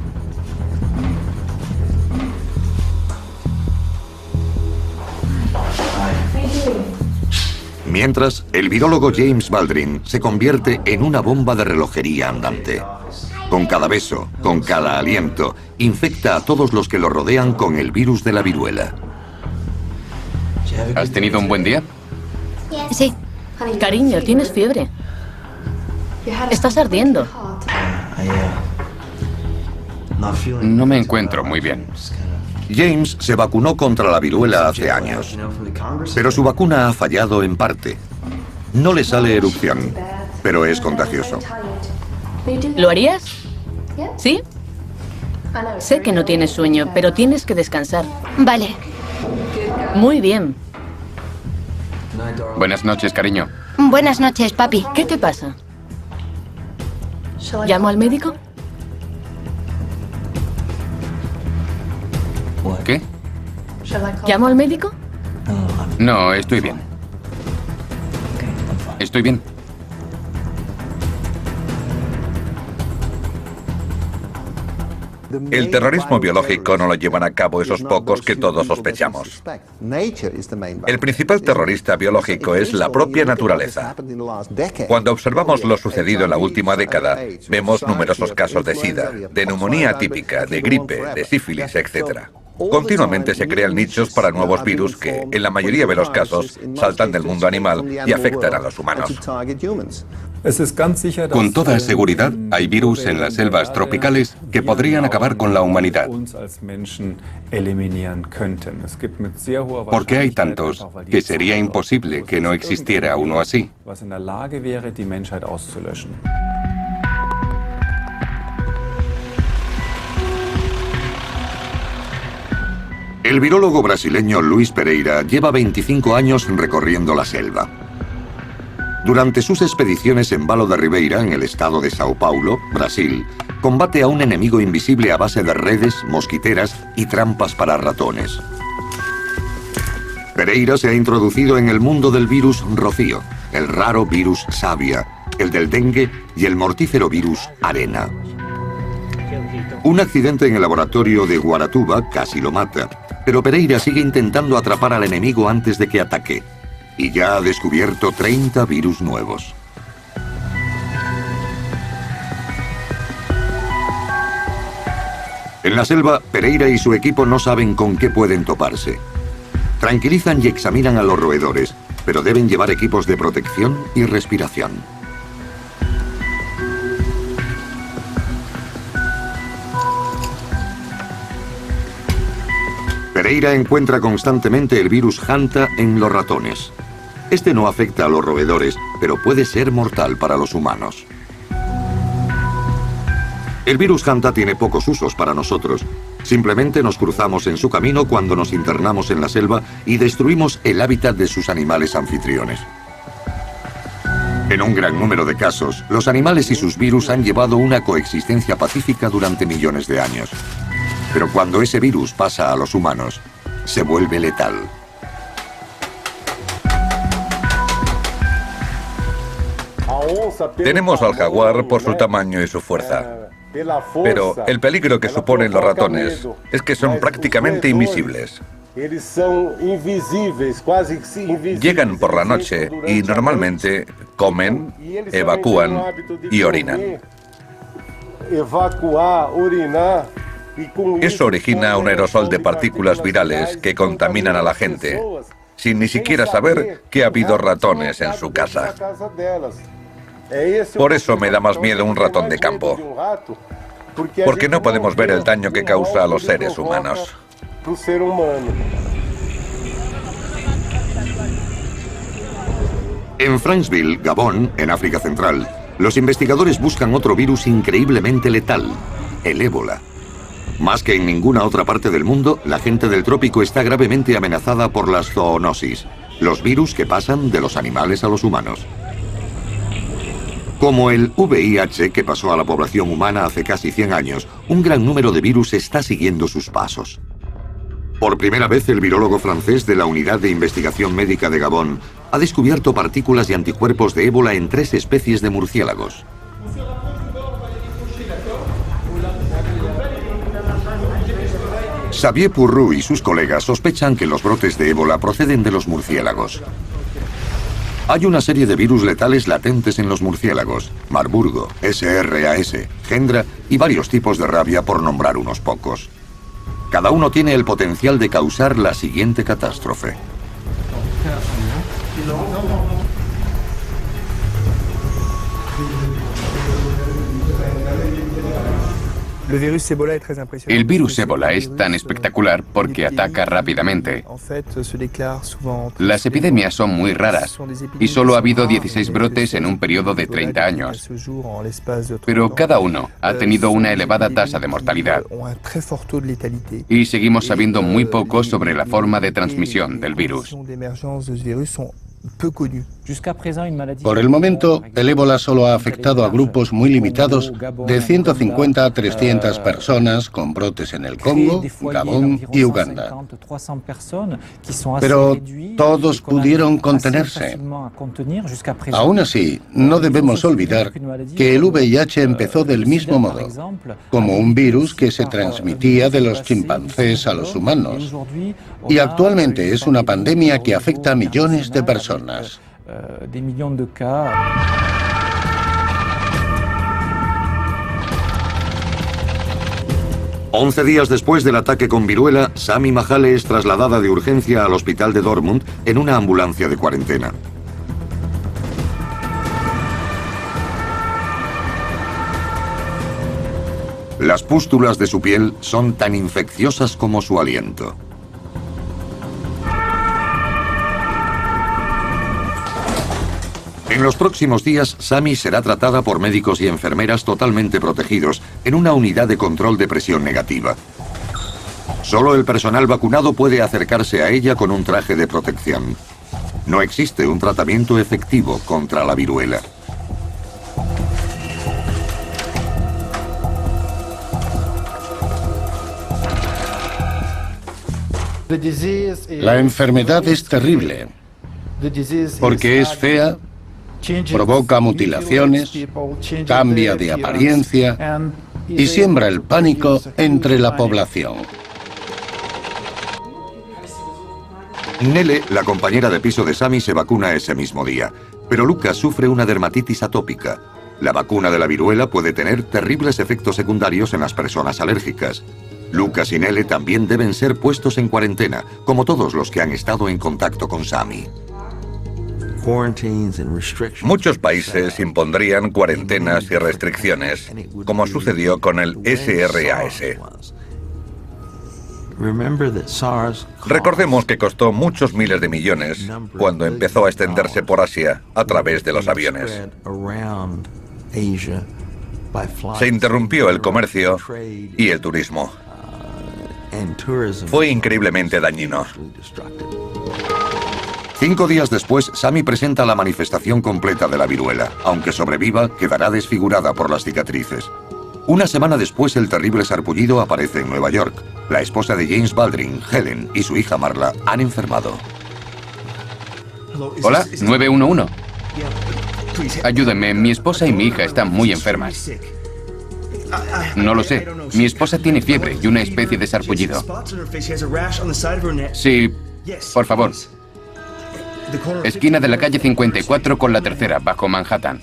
Mientras, el virólogo James Baldwin se convierte en una bomba de relojería andante. Con cada beso, con cada aliento, infecta a todos los que lo rodean con el virus de la viruela. ¿Has tenido un buen día? Sí. Cariño, tienes fiebre. Estás ardiendo. No me encuentro muy bien. James se vacunó contra la viruela hace años, pero su vacuna ha fallado en parte. No le sale erupción, pero es contagioso. ¿Lo harías? ¿Sí? Sé que no tienes sueño, pero tienes que descansar. Vale. Muy bien. Buenas noches, cariño. Buenas noches, papi. ¿Qué te pasa? ¿Llamo al médico? ¿Qué? ¿Llamo al médico? No, estoy bien. Estoy bien. El terrorismo biológico no lo llevan a cabo esos pocos que todos sospechamos. El principal terrorista biológico es la propia naturaleza. Cuando observamos lo sucedido en la última década, vemos numerosos casos de SIDA, de neumonía atípica, de gripe, de sífilis, etc. Continuamente se crean nichos para nuevos virus que, en la mayoría de los casos, saltan del mundo animal y afectan a los humanos. Con toda seguridad, hay virus en las selvas tropicales que podrían acabar con la humanidad. Porque hay tantos que sería imposible que no existiera uno así. El virólogo brasileño Luis Pereira lleva 25 años recorriendo la selva. Durante sus expediciones en Valo da Ribeira, en el estado de Sao Paulo, Brasil, combate a un enemigo invisible a base de redes, mosquiteras y trampas para ratones. Pereira se ha introducido en el mundo del virus Rocío, el raro virus Savia, el del dengue y el mortífero virus Arena. Un accidente en el laboratorio de Guaratuba casi lo mata, pero Pereira sigue intentando atrapar al enemigo antes de que ataque. Y ya ha descubierto 30 virus nuevos. En la selva, Pereira y su equipo no saben con qué pueden toparse. Tranquilizan y examinan a los roedores, pero deben llevar equipos de protección y respiración. Pereira encuentra constantemente el virus Hanta en los ratones. Este no afecta a los roedores, pero puede ser mortal para los humanos. El virus Hanta tiene pocos usos para nosotros. Simplemente nos cruzamos en su camino cuando nos internamos en la selva y destruimos el hábitat de sus animales anfitriones. En un gran número de casos, los animales y sus virus han llevado una coexistencia pacífica durante millones de años. Pero cuando ese virus pasa a los humanos, se vuelve letal. Tenemos al jaguar por su tamaño y su fuerza. Pero el peligro que suponen los ratones es que son prácticamente invisibles. Llegan por la noche y normalmente comen, evacúan y orinan. Eso origina un aerosol de partículas virales que contaminan a la gente, sin ni siquiera saber que ha habido ratones en su casa. Por eso me da más miedo un ratón de campo, porque no podemos ver el daño que causa a los seres humanos. En Franceville, Gabón, en África Central, los investigadores buscan otro virus increíblemente letal, el ébola. Más que en ninguna otra parte del mundo, la gente del trópico está gravemente amenazada por las zoonosis, los virus que pasan de los animales a los humanos. Como el VIH que pasó a la población humana hace casi 100 años, un gran número de virus está siguiendo sus pasos. Por primera vez, el virólogo francés de la Unidad de Investigación Médica de Gabón ha descubierto partículas y anticuerpos de ébola en 3 especies de murciélagos. Xavier Purru y sus colegas sospechan que los brotes de ébola proceden de los murciélagos. Hay una serie de virus letales latentes en los murciélagos: Marburgo, SRAS, Gendra y varios tipos de rabia, por nombrar unos pocos. Cada uno tiene el potencial de causar la siguiente catástrofe. El virus ébola es tan espectacular porque ataca rápidamente. Las epidemias son muy raras y solo ha habido 16 brotes en un periodo de 30 años. Pero cada uno ha tenido una elevada tasa de mortalidad. Y seguimos sabiendo muy poco sobre la forma de transmisión del virus. Por el momento, el ébola solo ha afectado a grupos muy limitados de 150 a 300 personas con brotes en el Congo, Gabón y Uganda. Pero todos pudieron contenerse. Aún así, no debemos olvidar que el VIH empezó del mismo modo, como un virus que se transmitía de los chimpancés a los humanos. Y actualmente es una pandemia que afecta a millones de personas. 11 días después del ataque con viruela, Sami Majale es trasladada de urgencia al hospital de Dortmund en una ambulancia de cuarentena. Las pústulas de su piel son tan infecciosas como su aliento. En los próximos días, Sami será tratada por médicos y enfermeras totalmente protegidos en una unidad de control de presión negativa. Solo el personal vacunado puede acercarse a ella con un traje de protección. No existe un tratamiento efectivo contra la viruela. La enfermedad es terrible, porque es fea, provoca mutilaciones, cambia de apariencia y siembra el pánico entre la población. Nele, la compañera de piso de Sami, se vacuna ese mismo día, pero Lucas sufre una dermatitis atópica. La vacuna de la viruela puede tener terribles efectos secundarios en las personas alérgicas. Lucas y Nele también deben ser puestos en cuarentena, como todos los que han estado en contacto con Sami. Muchos países impondrían cuarentenas y restricciones, como sucedió con el SRAS. Recordemos que costó muchos miles de millones cuando empezó a extenderse por Asia a través de los aviones. Se interrumpió el comercio y el turismo. Fue increíblemente dañino. 5 días después, Sami presenta la manifestación completa de la viruela. Aunque sobreviva, quedará desfigurada por las cicatrices. Una semana después, el terrible sarpullido aparece en Nueva York. La esposa de James Baldwin, Helen, y su hija Marla han enfermado. Hola, 911. Ayúdenme, mi esposa y mi hija están muy enfermas. No lo sé. Mi esposa tiene fiebre y una especie de sarpullido. Sí, por favor. Esquina de la calle 54 con la tercera, bajo Manhattan.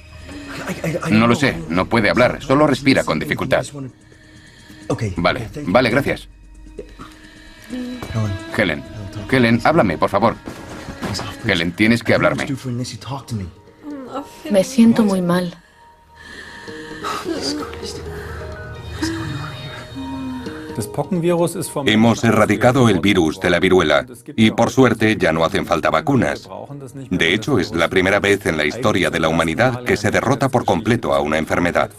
No lo sé, no puede hablar, solo respira con dificultad. Vale, gracias. Helen, háblame, por favor. Helen, tienes que hablarme. Me siento muy mal. Hemos erradicado el virus de la viruela y por suerte ya no hacen falta vacunas. De hecho, es la primera vez en la historia de la humanidad que se derrota por completo a una enfermedad.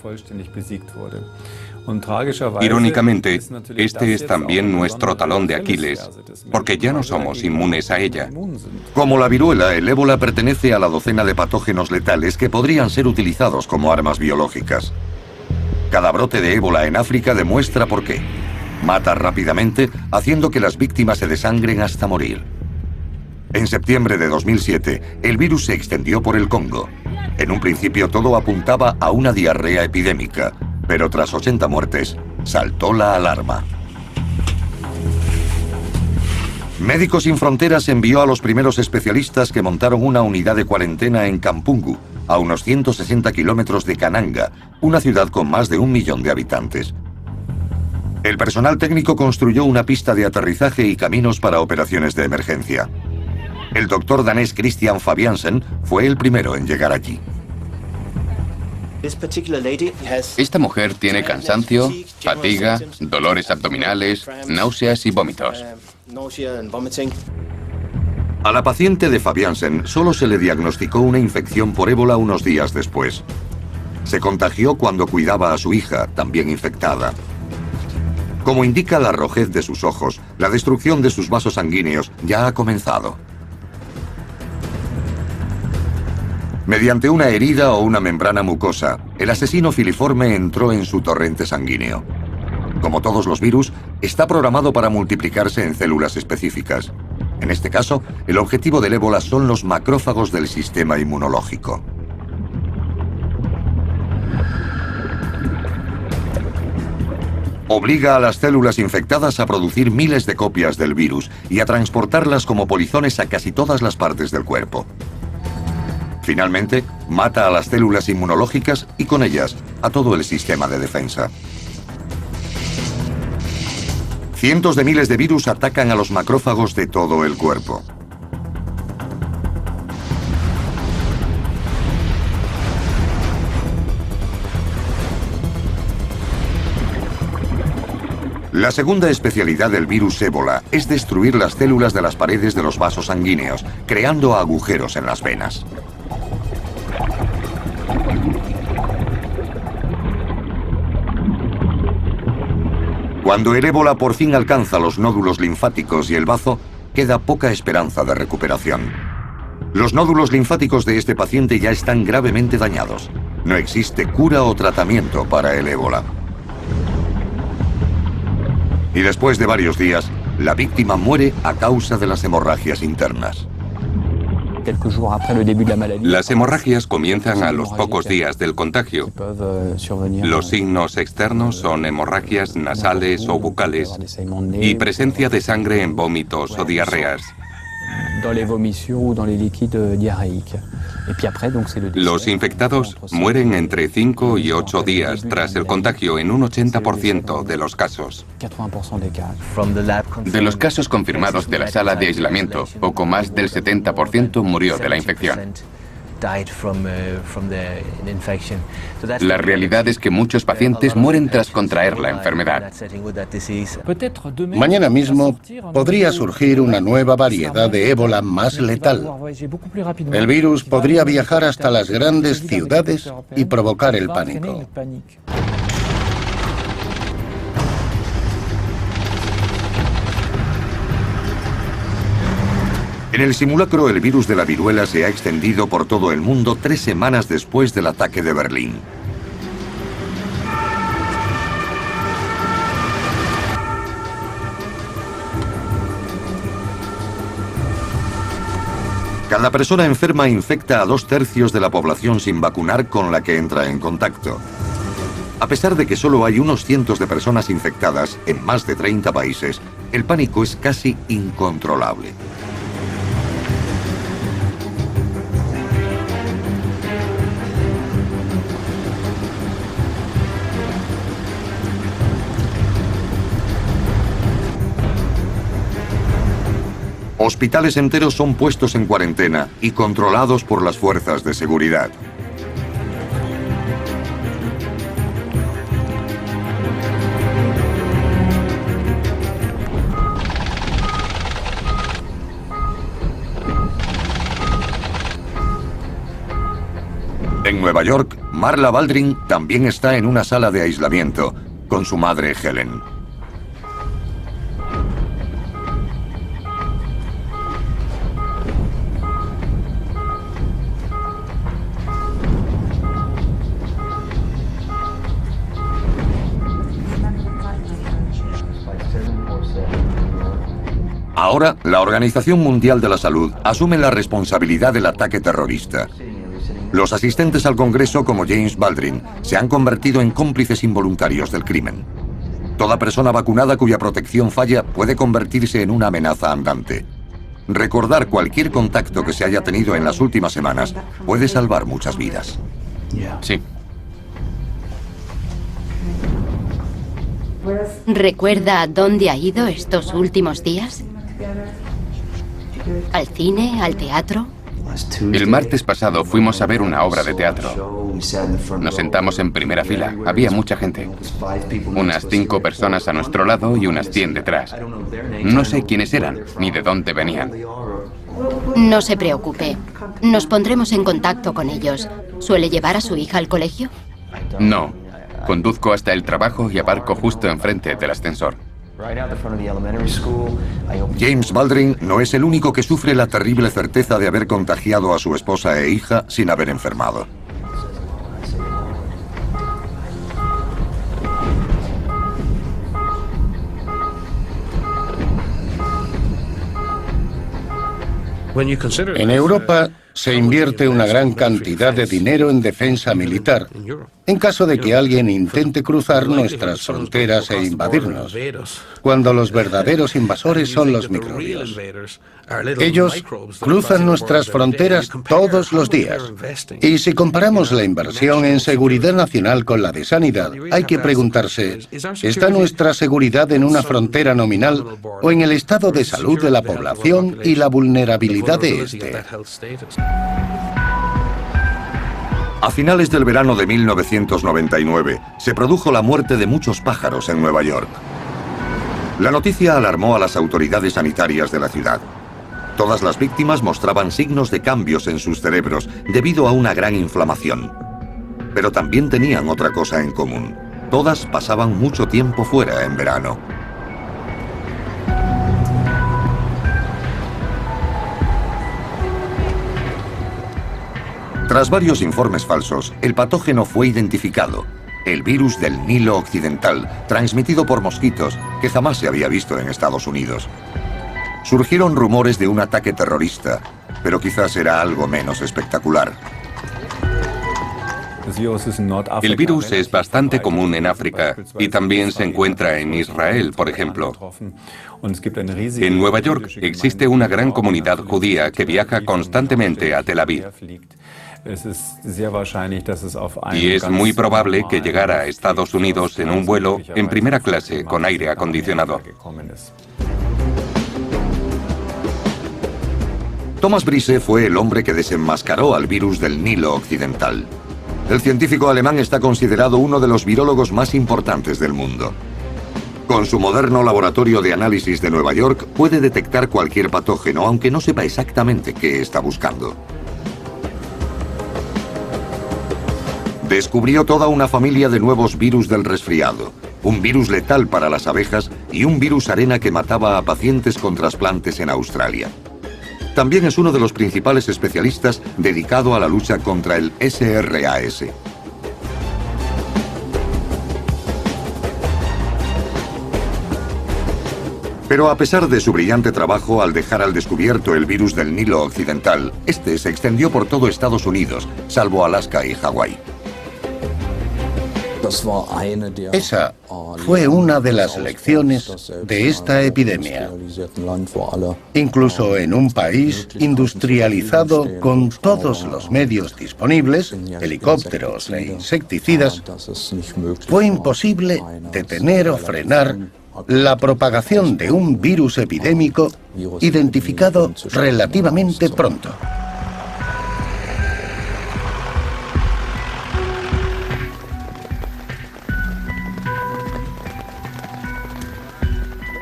Irónicamente, este es también nuestro talón de Aquiles, porque ya no somos inmunes a ella. Como la viruela, el ébola pertenece a la docena de patógenos letales que podrían ser utilizados como armas biológicas. Cada brote de ébola en África demuestra por qué. Mata rápidamente, haciendo que las víctimas se desangren hasta morir. En septiembre de 2007, el virus se extendió por el Congo. En un principio todo apuntaba a una diarrea epidémica, pero tras 80 muertes, saltó la alarma. Médicos Sin Fronteras envió a los primeros especialistas que montaron una unidad de cuarentena en Kampungu, a unos 160 kilómetros de Kananga, una ciudad con más de 1 millón de habitantes. El personal técnico construyó una pista de aterrizaje y caminos para operaciones de emergencia. El doctor danés Christian Fabiansen fue el primero en llegar allí. Esta mujer tiene cansancio, fatiga, dolores abdominales, náuseas y vómitos. A la paciente de Fabiansen solo se le diagnosticó una infección por ébola unos días después. Se contagió cuando cuidaba a su hija, también infectada. Como indica la rojez de sus ojos, la destrucción de sus vasos sanguíneos ya ha comenzado. Mediante una herida o una membrana mucosa, el asesino filiforme entró en su torrente sanguíneo. Como todos los virus, está programado para multiplicarse en células específicas. En este caso, el objetivo del ébola son los macrófagos del sistema inmunológico. Obliga a las células infectadas a producir miles de copias del virus y a transportarlas como polizones a casi todas las partes del cuerpo. Finalmente, mata a las células inmunológicas y con ellas a todo el sistema de defensa. Cientos de miles de virus atacan a los macrófagos de todo el cuerpo. La segunda especialidad del virus ébola es destruir las células de las paredes de los vasos sanguíneos, creando agujeros en las venas. Cuando el ébola por fin alcanza los nódulos linfáticos y el bazo, queda poca esperanza de recuperación. Los nódulos linfáticos de este paciente ya están gravemente dañados. No existe cura o tratamiento para el ébola. Y después de varios días, la víctima muere a causa de las hemorragias internas. Las hemorragias comienzan a los pocos días del contagio. Los signos externos son hemorragias nasales o bucales y presencia de sangre en vómitos o diarreas. Los infectados mueren entre 5 y 8 días tras el contagio en un 80% de los casos. De los casos confirmados de la sala de aislamiento, poco más del 70% murió de la infección. La realidad es que muchos pacientes mueren tras contraer la enfermedad. Mañana mismo podría surgir una nueva variedad de ébola más letal. El virus podría viajar hasta las grandes ciudades y provocar el pánico. En el simulacro, el virus de la viruela se ha extendido por todo el mundo 3 semanas después del ataque de Berlín. Cada persona enferma infecta a 2/3 de la población sin vacunar con la que entra en contacto. A pesar de que solo hay unos cientos de personas infectadas en más de 30 países, el pánico es casi incontrolable. Hospitales enteros son puestos en cuarentena y controlados por las fuerzas de seguridad. En Nueva York, Marla Baldwin también está en una sala de aislamiento con su madre Helen. Ahora, la Organización Mundial de la Salud asume la responsabilidad del ataque terrorista. Los asistentes al Congreso, como James Baldwin, se han convertido en cómplices involuntarios del crimen. Toda persona vacunada cuya protección falla puede convertirse en una amenaza andante. Recordar cualquier contacto que se haya tenido en las últimas semanas puede salvar muchas vidas. Sí. ¿Recuerda a dónde ha ido estos últimos días? ¿Al cine? ¿Al teatro? El martes pasado fuimos a ver una obra de teatro. Nos sentamos en primera fila. Había mucha gente. Unas 5 personas a nuestro lado y unas 100 detrás. No sé quiénes eran ni de dónde venían. No se preocupe. Nos pondremos en contacto con ellos. ¿Suele llevar a su hija al colegio? No. Conduzco hasta el trabajo y aparco justo enfrente del ascensor. James Baldwin no es el único que sufre la terrible certeza de haber contagiado a su esposa e hija sin haber enfermado. En Europa se invierte una gran cantidad de dinero en defensa militar, en caso de que alguien intente cruzar nuestras fronteras e invadirnos, cuando los verdaderos invasores son los microbios. Ellos cruzan nuestras fronteras todos los días. Y si comparamos la inversión en seguridad nacional con la de sanidad, hay que preguntarse, ¿está nuestra seguridad en una frontera nominal o en el estado de salud de la población y la vulnerabilidad de éste? A finales del verano de 1999, se produjo la muerte de muchos pájaros en Nueva York. La noticia alarmó a las autoridades sanitarias de la ciudad. Todas las víctimas mostraban signos de cambios en sus cerebros debido a una gran inflamación. Pero también tenían otra cosa en común. Todas pasaban mucho tiempo fuera en verano. Tras varios informes falsos, el patógeno fue identificado. El virus del Nilo Occidental, transmitido por mosquitos, que jamás se había visto en Estados Unidos. Surgieron rumores de un ataque terrorista, pero quizás era algo menos espectacular. El virus es bastante común en África y también se encuentra en Israel, por ejemplo. En Nueva York existe una gran comunidad judía que viaja constantemente a Tel Aviv. Y es muy probable que llegara a Estados Unidos en un vuelo en primera clase con aire acondicionado. Thomas Brise fue el hombre que desenmascaró al virus del Nilo Occidental. El científico alemán está considerado uno de los virólogos más importantes del mundo. Con su moderno laboratorio de análisis de Nueva York puede detectar cualquier patógeno, aunque no sepa exactamente qué está buscando. Descubrió toda una familia de nuevos virus del resfriado, un virus letal para las abejas y un virus arena que mataba a pacientes con trasplantes en Australia. También es uno de los principales especialistas dedicado a la lucha contra el SRAS. Pero a pesar de su brillante trabajo al dejar al descubierto el virus del Nilo Occidental, este se extendió por todo Estados Unidos, salvo Alaska y Hawái. Esa fue una de las lecciones de esta epidemia. Incluso en un país industrializado con todos los medios disponibles, helicópteros e insecticidas, fue imposible detener o frenar la propagación de un virus epidémico identificado relativamente pronto.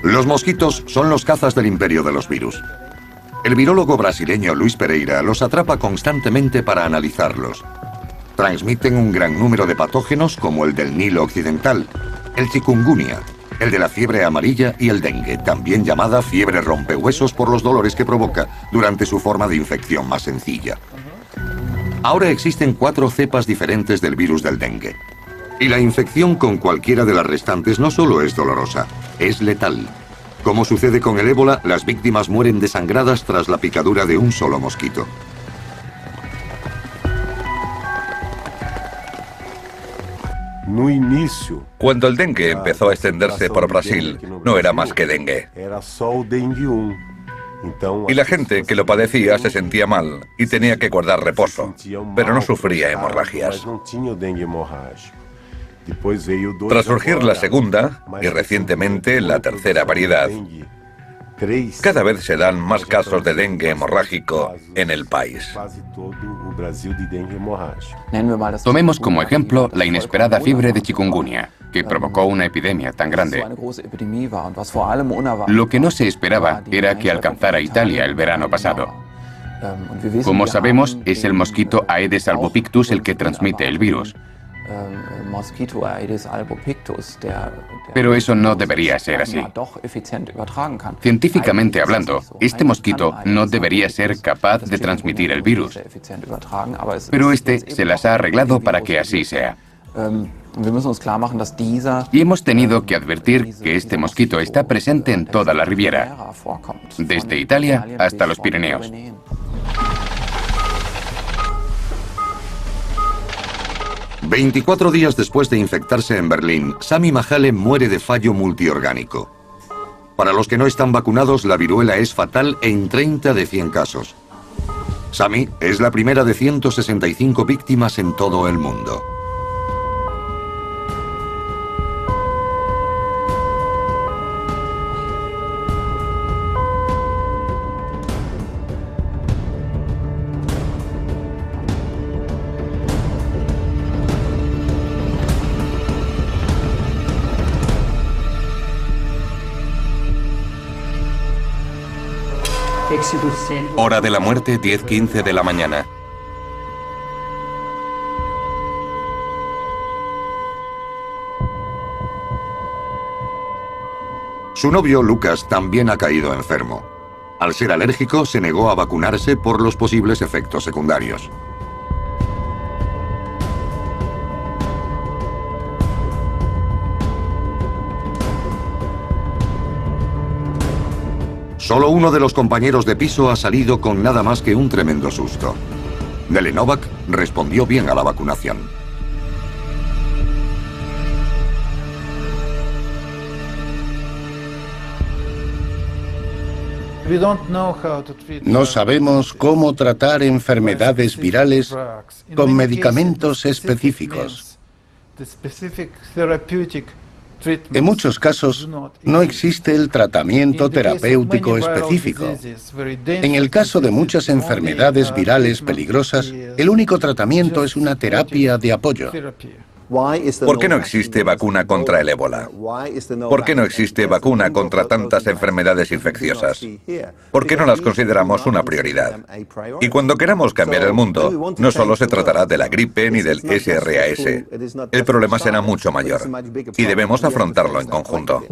Los mosquitos son los cazas del imperio de los virus. El virólogo brasileño Luis Pereira los atrapa constantemente para analizarlos. Transmiten un gran número de patógenos como el del Nilo Occidental, el chikungunya, el de la fiebre amarilla y el dengue, también llamada fiebre rompehuesos por los dolores que provoca durante su forma de infección más sencilla. Ahora existen 4 cepas diferentes del virus del dengue. Y la infección con cualquiera de las restantes no solo es dolorosa, es letal. Como sucede con el ébola, las víctimas mueren desangradas tras la picadura de un solo mosquito. Cuando el dengue empezó a extenderse por Brasil, no era más que dengue. Y la gente que lo padecía se sentía mal y tenía que guardar reposo, pero no sufría hemorragias. Tras surgir la segunda y recientemente la tercera variedad, Cada vez se dan más casos de dengue hemorrágico en el país. Tomemos como ejemplo la inesperada fiebre de chikungunya, que provocó una epidemia tan grande. Lo que no se esperaba era que alcanzara Italia el verano pasado. Como sabemos, es el mosquito Aedes albopictus el que transmite el virus. Pero eso no debería ser así. Científicamente hablando, este mosquito no debería ser capaz de transmitir el virus. Pero este se las ha arreglado para que así sea. Y hemos tenido que advertir que este mosquito está presente en toda la Riviera, desde Italia hasta los Pirineos. «24 días después de infectarse en Berlín, Sami Majale muere de fallo multiorgánico. Para los que no están vacunados, la viruela es fatal en 30 de 100 casos. Sami es la primera de 165 víctimas en todo el mundo. Hora de la muerte, 10:15 de la mañana. Su novio, Lucas, también ha caído enfermo. Al ser alérgico, se negó a vacunarse por los posibles efectos secundarios. Solo uno de los compañeros de piso ha salido con nada más que un tremendo susto. Nele Novak respondió bien a la vacunación. No sabemos cómo tratar enfermedades virales con medicamentos específicos. En muchos casos, no existe el tratamiento terapéutico específico. En el caso de muchas enfermedades virales peligrosas, el único tratamiento es una terapia de apoyo. ¿Por qué no existe vacuna contra el ébola? ¿Por qué no existe vacuna contra tantas enfermedades infecciosas? ¿Por qué no las consideramos una prioridad? Y cuando queramos cambiar el mundo, no solo se tratará de la gripe ni del SRAS. El problema será mucho mayor y debemos afrontarlo en conjunto.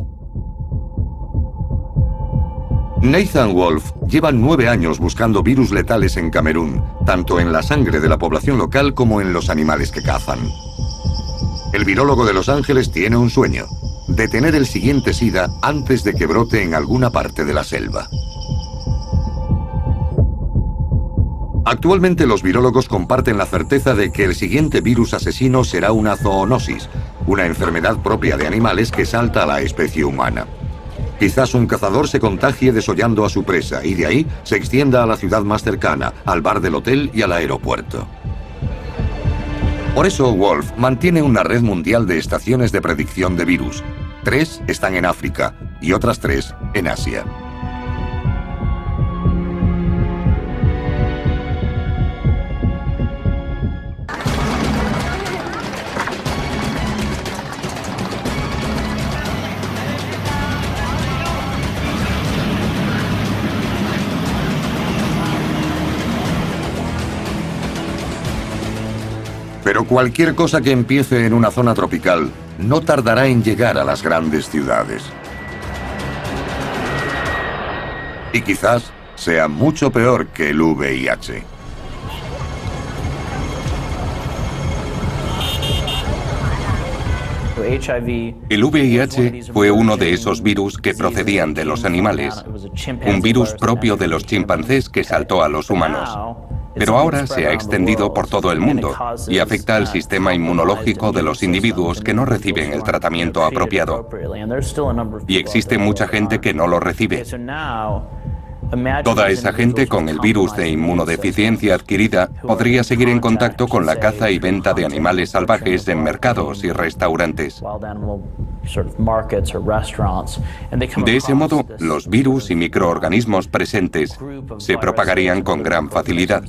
Nathan Wolf lleva 9 años buscando virus letales en Camerún, tanto en la sangre de la población local como en los animales que cazan. El virólogo de Los Ángeles tiene un sueño: detener el siguiente SIDA antes de que brote en alguna parte de la selva. Actualmente los virólogos comparten la certeza de que el siguiente virus asesino será una zoonosis, una enfermedad propia de animales que salta a la especie humana. Quizás un cazador se contagie desollando a su presa y de ahí se extienda a la ciudad más cercana, al bar del hotel y al aeropuerto. Por eso Wolf mantiene una red mundial de estaciones de predicción de virus. 3 están en África y otras 3 en Asia. Pero cualquier cosa que empiece en una zona tropical no tardará en llegar a las grandes ciudades. Y quizás sea mucho peor que el VIH. El VIH fue uno de esos virus que procedían de los animales, un virus propio de los chimpancés que saltó a los humanos. Pero ahora se ha extendido por todo el mundo y afecta al sistema inmunológico de los individuos que no reciben el tratamiento apropiado. Y existe mucha gente que no lo recibe. Toda esa gente con el virus de inmunodeficiencia adquirida podría seguir en contacto con la caza y venta de animales salvajes en mercados y restaurantes. De ese modo, los virus y microorganismos presentes se propagarían con gran facilidad.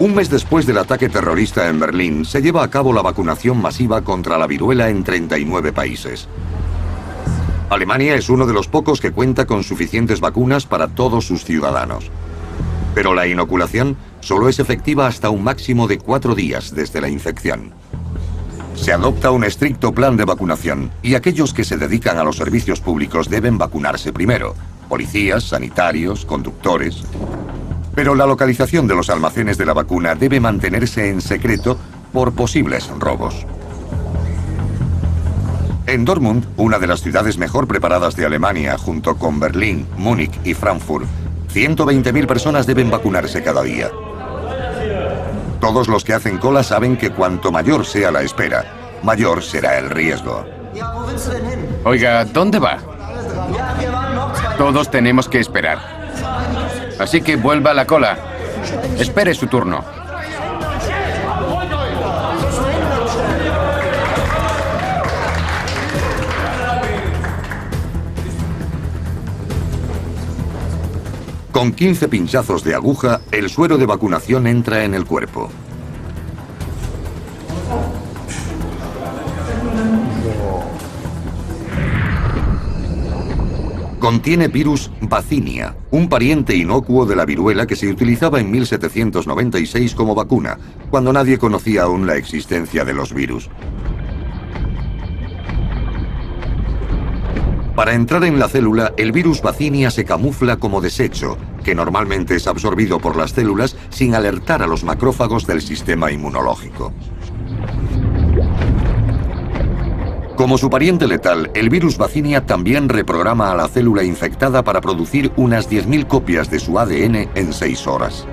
Un mes después del ataque terrorista en Berlín, se lleva a cabo la vacunación masiva contra la viruela en 39 países. Alemania es uno de los pocos que cuenta con suficientes vacunas para todos sus ciudadanos. Pero la inoculación solo es efectiva hasta un máximo de 4 días desde la infección. Se adopta un estricto plan de vacunación y aquellos que se dedican a los servicios públicos deben vacunarse primero: policías, sanitarios, conductores. Pero la localización de los almacenes de la vacuna debe mantenerse en secreto por posibles robos. En Dortmund, una de las ciudades mejor preparadas de Alemania, junto con Berlín, Múnich y Frankfurt, 120.000 personas deben vacunarse cada día. Todos los que hacen cola saben que cuanto mayor sea la espera, mayor será el riesgo. Oiga, ¿dónde va? Todos tenemos que esperar. Así que vuelva a la cola. Espere su turno. Con 15 pinchazos de aguja, el suero de vacunación entra en el cuerpo. Contiene virus Vaccinia, un pariente inocuo de la viruela que se utilizaba en 1796 como vacuna, cuando nadie conocía aún la existencia de los virus. Para entrar en la célula, el virus Vaccinia se camufla como desecho, que normalmente es absorbido por las células sin alertar a los macrófagos del sistema inmunológico. Como su pariente letal, el virus Vaccinia también reprograma a la célula infectada para producir unas 10.000 copias de su ADN en 6 horas.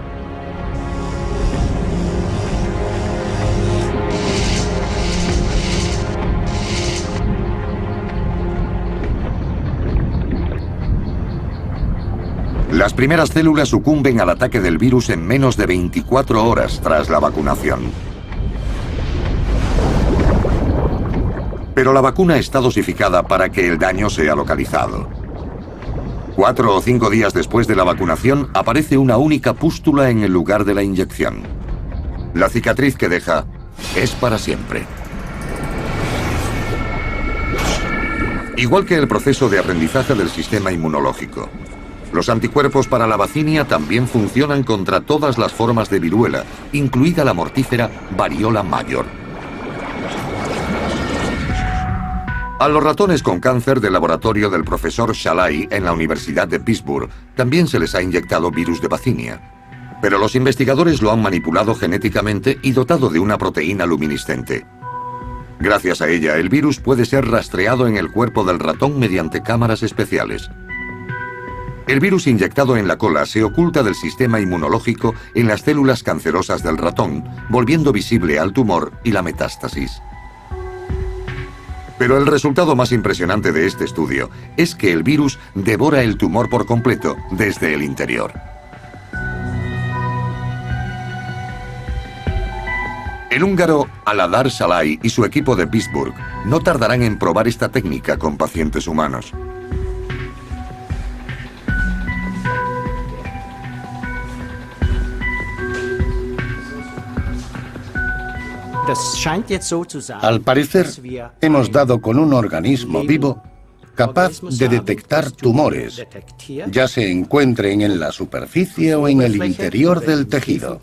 Las primeras células sucumben al ataque del virus en menos de 24 horas tras la vacunación. Pero la vacuna está dosificada para que el daño sea localizado. 4 o 5 días después de la vacunación aparece una única pústula en el lugar de la inyección. La cicatriz que deja es para siempre. Igual que el proceso de aprendizaje del sistema inmunológico, los anticuerpos para la Vaccinia también funcionan contra todas las formas de viruela, incluida la mortífera variola mayor. A los ratones con cáncer del laboratorio del profesor Shalai en la Universidad de Pittsburgh también se les ha inyectado virus de Vaccinia. Pero los investigadores lo han manipulado genéticamente y dotado de una proteína luminiscente. Gracias a ella, el virus puede ser rastreado en el cuerpo del ratón mediante cámaras especiales. El virus inyectado en la cola se oculta del sistema inmunológico en las células cancerosas del ratón, volviendo visible al tumor y la metástasis. Pero el resultado más impresionante de este estudio es que el virus devora el tumor por completo desde el interior. El húngaro Aladar Shalai y su equipo de Pittsburgh no tardarán en probar esta técnica con pacientes humanos. Al parecer, hemos dado con un organismo vivo capaz de detectar tumores, ya se encuentren en la superficie o en el interior del tejido.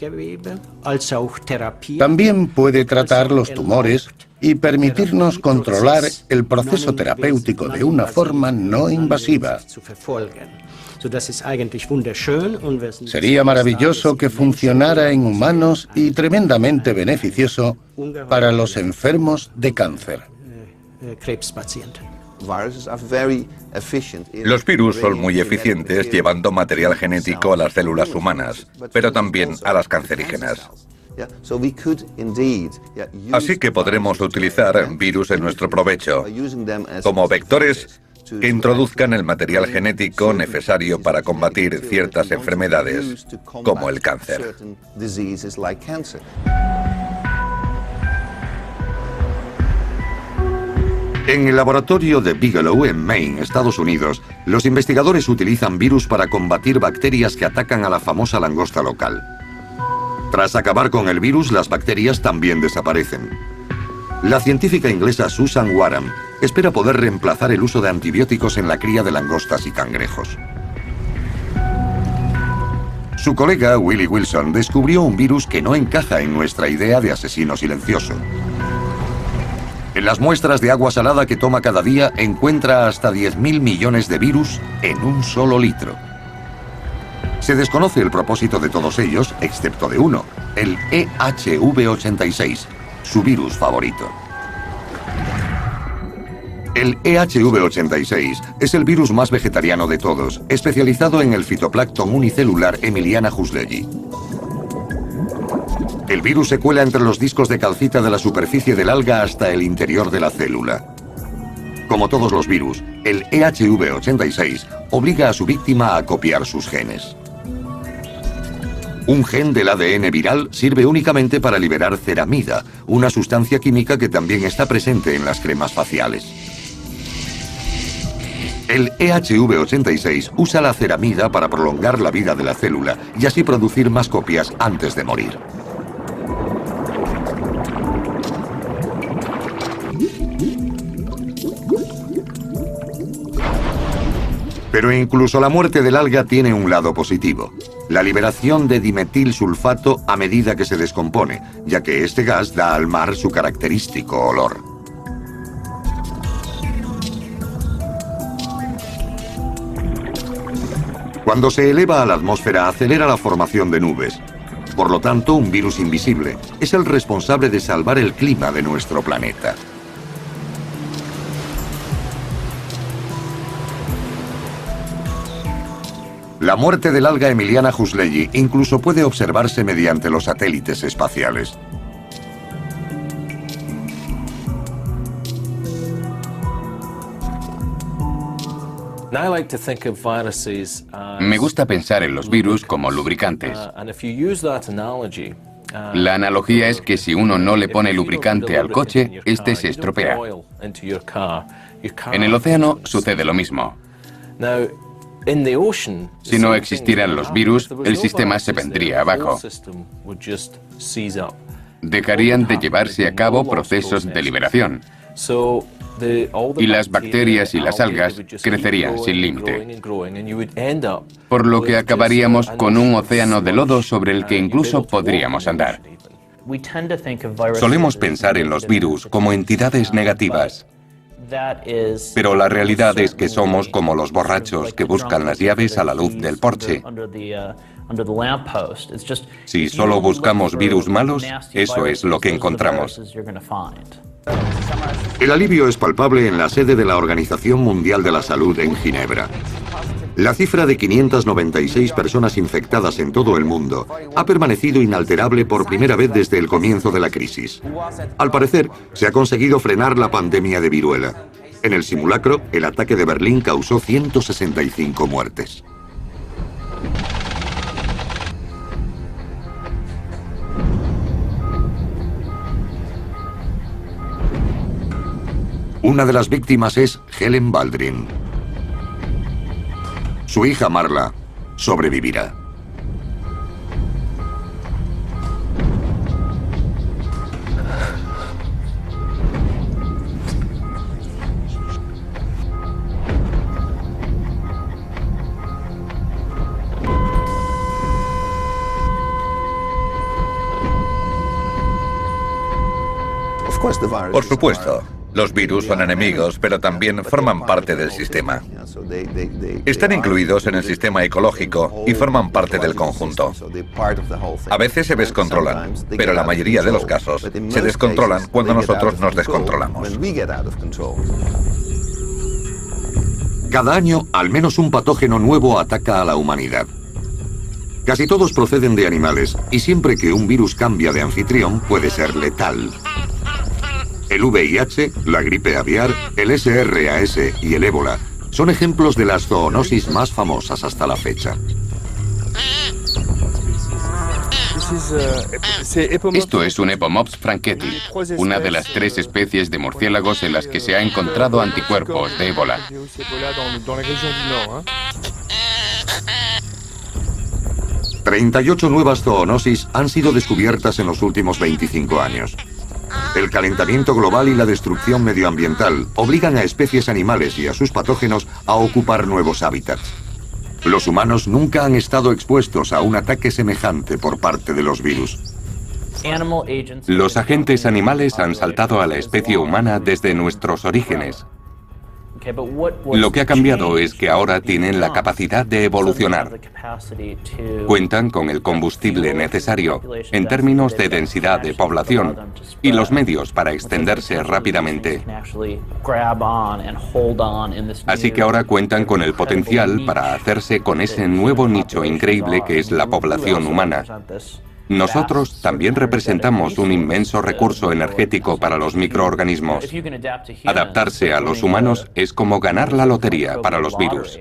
También puede tratar los tumores y permitirnos controlar el proceso terapéutico de una forma no invasiva. Sería maravilloso que funcionara en humanos y tremendamente beneficioso para los enfermos de cáncer. Los virus son muy eficientes llevando material genético a las células humanas, pero también a las cancerígenas. Así que podremos utilizar virus en nuestro provecho, como vectores que introduzcan el material genético necesario para combatir ciertas enfermedades, como el cáncer. En el laboratorio de Bigelow, en Maine, Estados Unidos, los investigadores utilizan virus para combatir bacterias que atacan a la famosa langosta local. Tras acabar con el virus, las bacterias también desaparecen. La científica inglesa Susan Warham espera poder reemplazar el uso de antibióticos en la cría de langostas y cangrejos. Su colega Willie Wilson descubrió un virus que no encaja en nuestra idea de asesino silencioso. En las muestras de agua salada que toma cada día encuentra hasta 10.000 millones de virus en un solo litro. Se desconoce el propósito de todos ellos, excepto de uno, el EHV86, su virus favorito. El EHV86 es el virus más vegetariano de todos, especializado en el fitoplancton unicelular Emiliana huxleyi. El virus se cuela entre los discos de calcita de la superficie del alga hasta el interior de la célula. Como todos los virus, el EHV86 obliga a su víctima a copiar sus genes. Un gen del ADN viral sirve únicamente para liberar ceramida, una sustancia química que también está presente en las cremas faciales. El EHV86 usa la ceramida para prolongar la vida de la célula y así producir más copias antes de morir. Pero incluso la muerte del alga tiene un lado positivo: la liberación de dimetilsulfato a medida que se descompone, ya que este gas da al mar su característico olor. Cuando se eleva a la atmósfera, acelera la formación de nubes. Por lo tanto, un virus invisible es el responsable de salvar el clima de nuestro planeta. La muerte del alga Emiliana huxleyi incluso puede observarse mediante los satélites espaciales. Me gusta pensar en los virus como lubricantes. La analogía es que si uno no le pone lubricante al coche, este se estropea. En el océano sucede lo mismo. Si no existieran los virus, el sistema se vendría abajo. Dejarían de llevarse a cabo procesos de liberación. Y las bacterias y las algas crecerían sin límite. Por lo que acabaríamos con un océano de lodo sobre el que incluso podríamos andar. Solemos pensar en los virus como entidades negativas. Pero la realidad es que somos como los borrachos que buscan las llaves a la luz del porche. Si solo buscamos virus malos, eso es lo que encontramos. El alivio es palpable en la sede de la Organización Mundial de la Salud en Ginebra. La cifra de 596 personas infectadas en todo el mundo ha permanecido inalterable por primera vez desde el comienzo de la crisis. Al parecer, se ha conseguido frenar la pandemia de viruela. En el simulacro, el ataque de Berlín causó 165 muertes. Una de las víctimas es Helen Baldwin. Su hija Marla sobrevivirá. Por supuesto. Los virus son enemigos, pero también forman parte del sistema. Están incluidos en el sistema ecológico y forman parte del conjunto. A veces se descontrolan, pero la mayoría de los casos se descontrolan cuando nosotros nos descontrolamos. Cada año, al menos un patógeno nuevo ataca a la humanidad. Casi todos proceden de animales, y siempre que un virus cambia de anfitrión, puede ser letal. El VIH, la gripe aviar, el SRAS y el ébola Son ejemplos de las zoonosis más famosas hasta la fecha. Esto es un Epomops franketti, una de las 3 especies de murciélagos en las que se ha encontrado anticuerpos de ébola. 38 nuevas zoonosis han sido descubiertas en los últimos 25 años. El calentamiento global y la destrucción medioambiental obligan a especies animales y a sus patógenos a ocupar nuevos hábitats. Los humanos nunca han estado expuestos a un ataque semejante por parte de los virus. Los agentes animales han saltado a la especie humana desde nuestros orígenes. Lo que ha cambiado es que ahora tienen la capacidad de evolucionar. Cuentan con el combustible necesario en términos de densidad de población y los medios para extenderse rápidamente. Así que ahora cuentan con el potencial para hacerse con ese nuevo nicho increíble que es la población humana. Nosotros también representamos un inmenso recurso energético para los microorganismos. Adaptarse a los humanos es como ganar la lotería para los virus.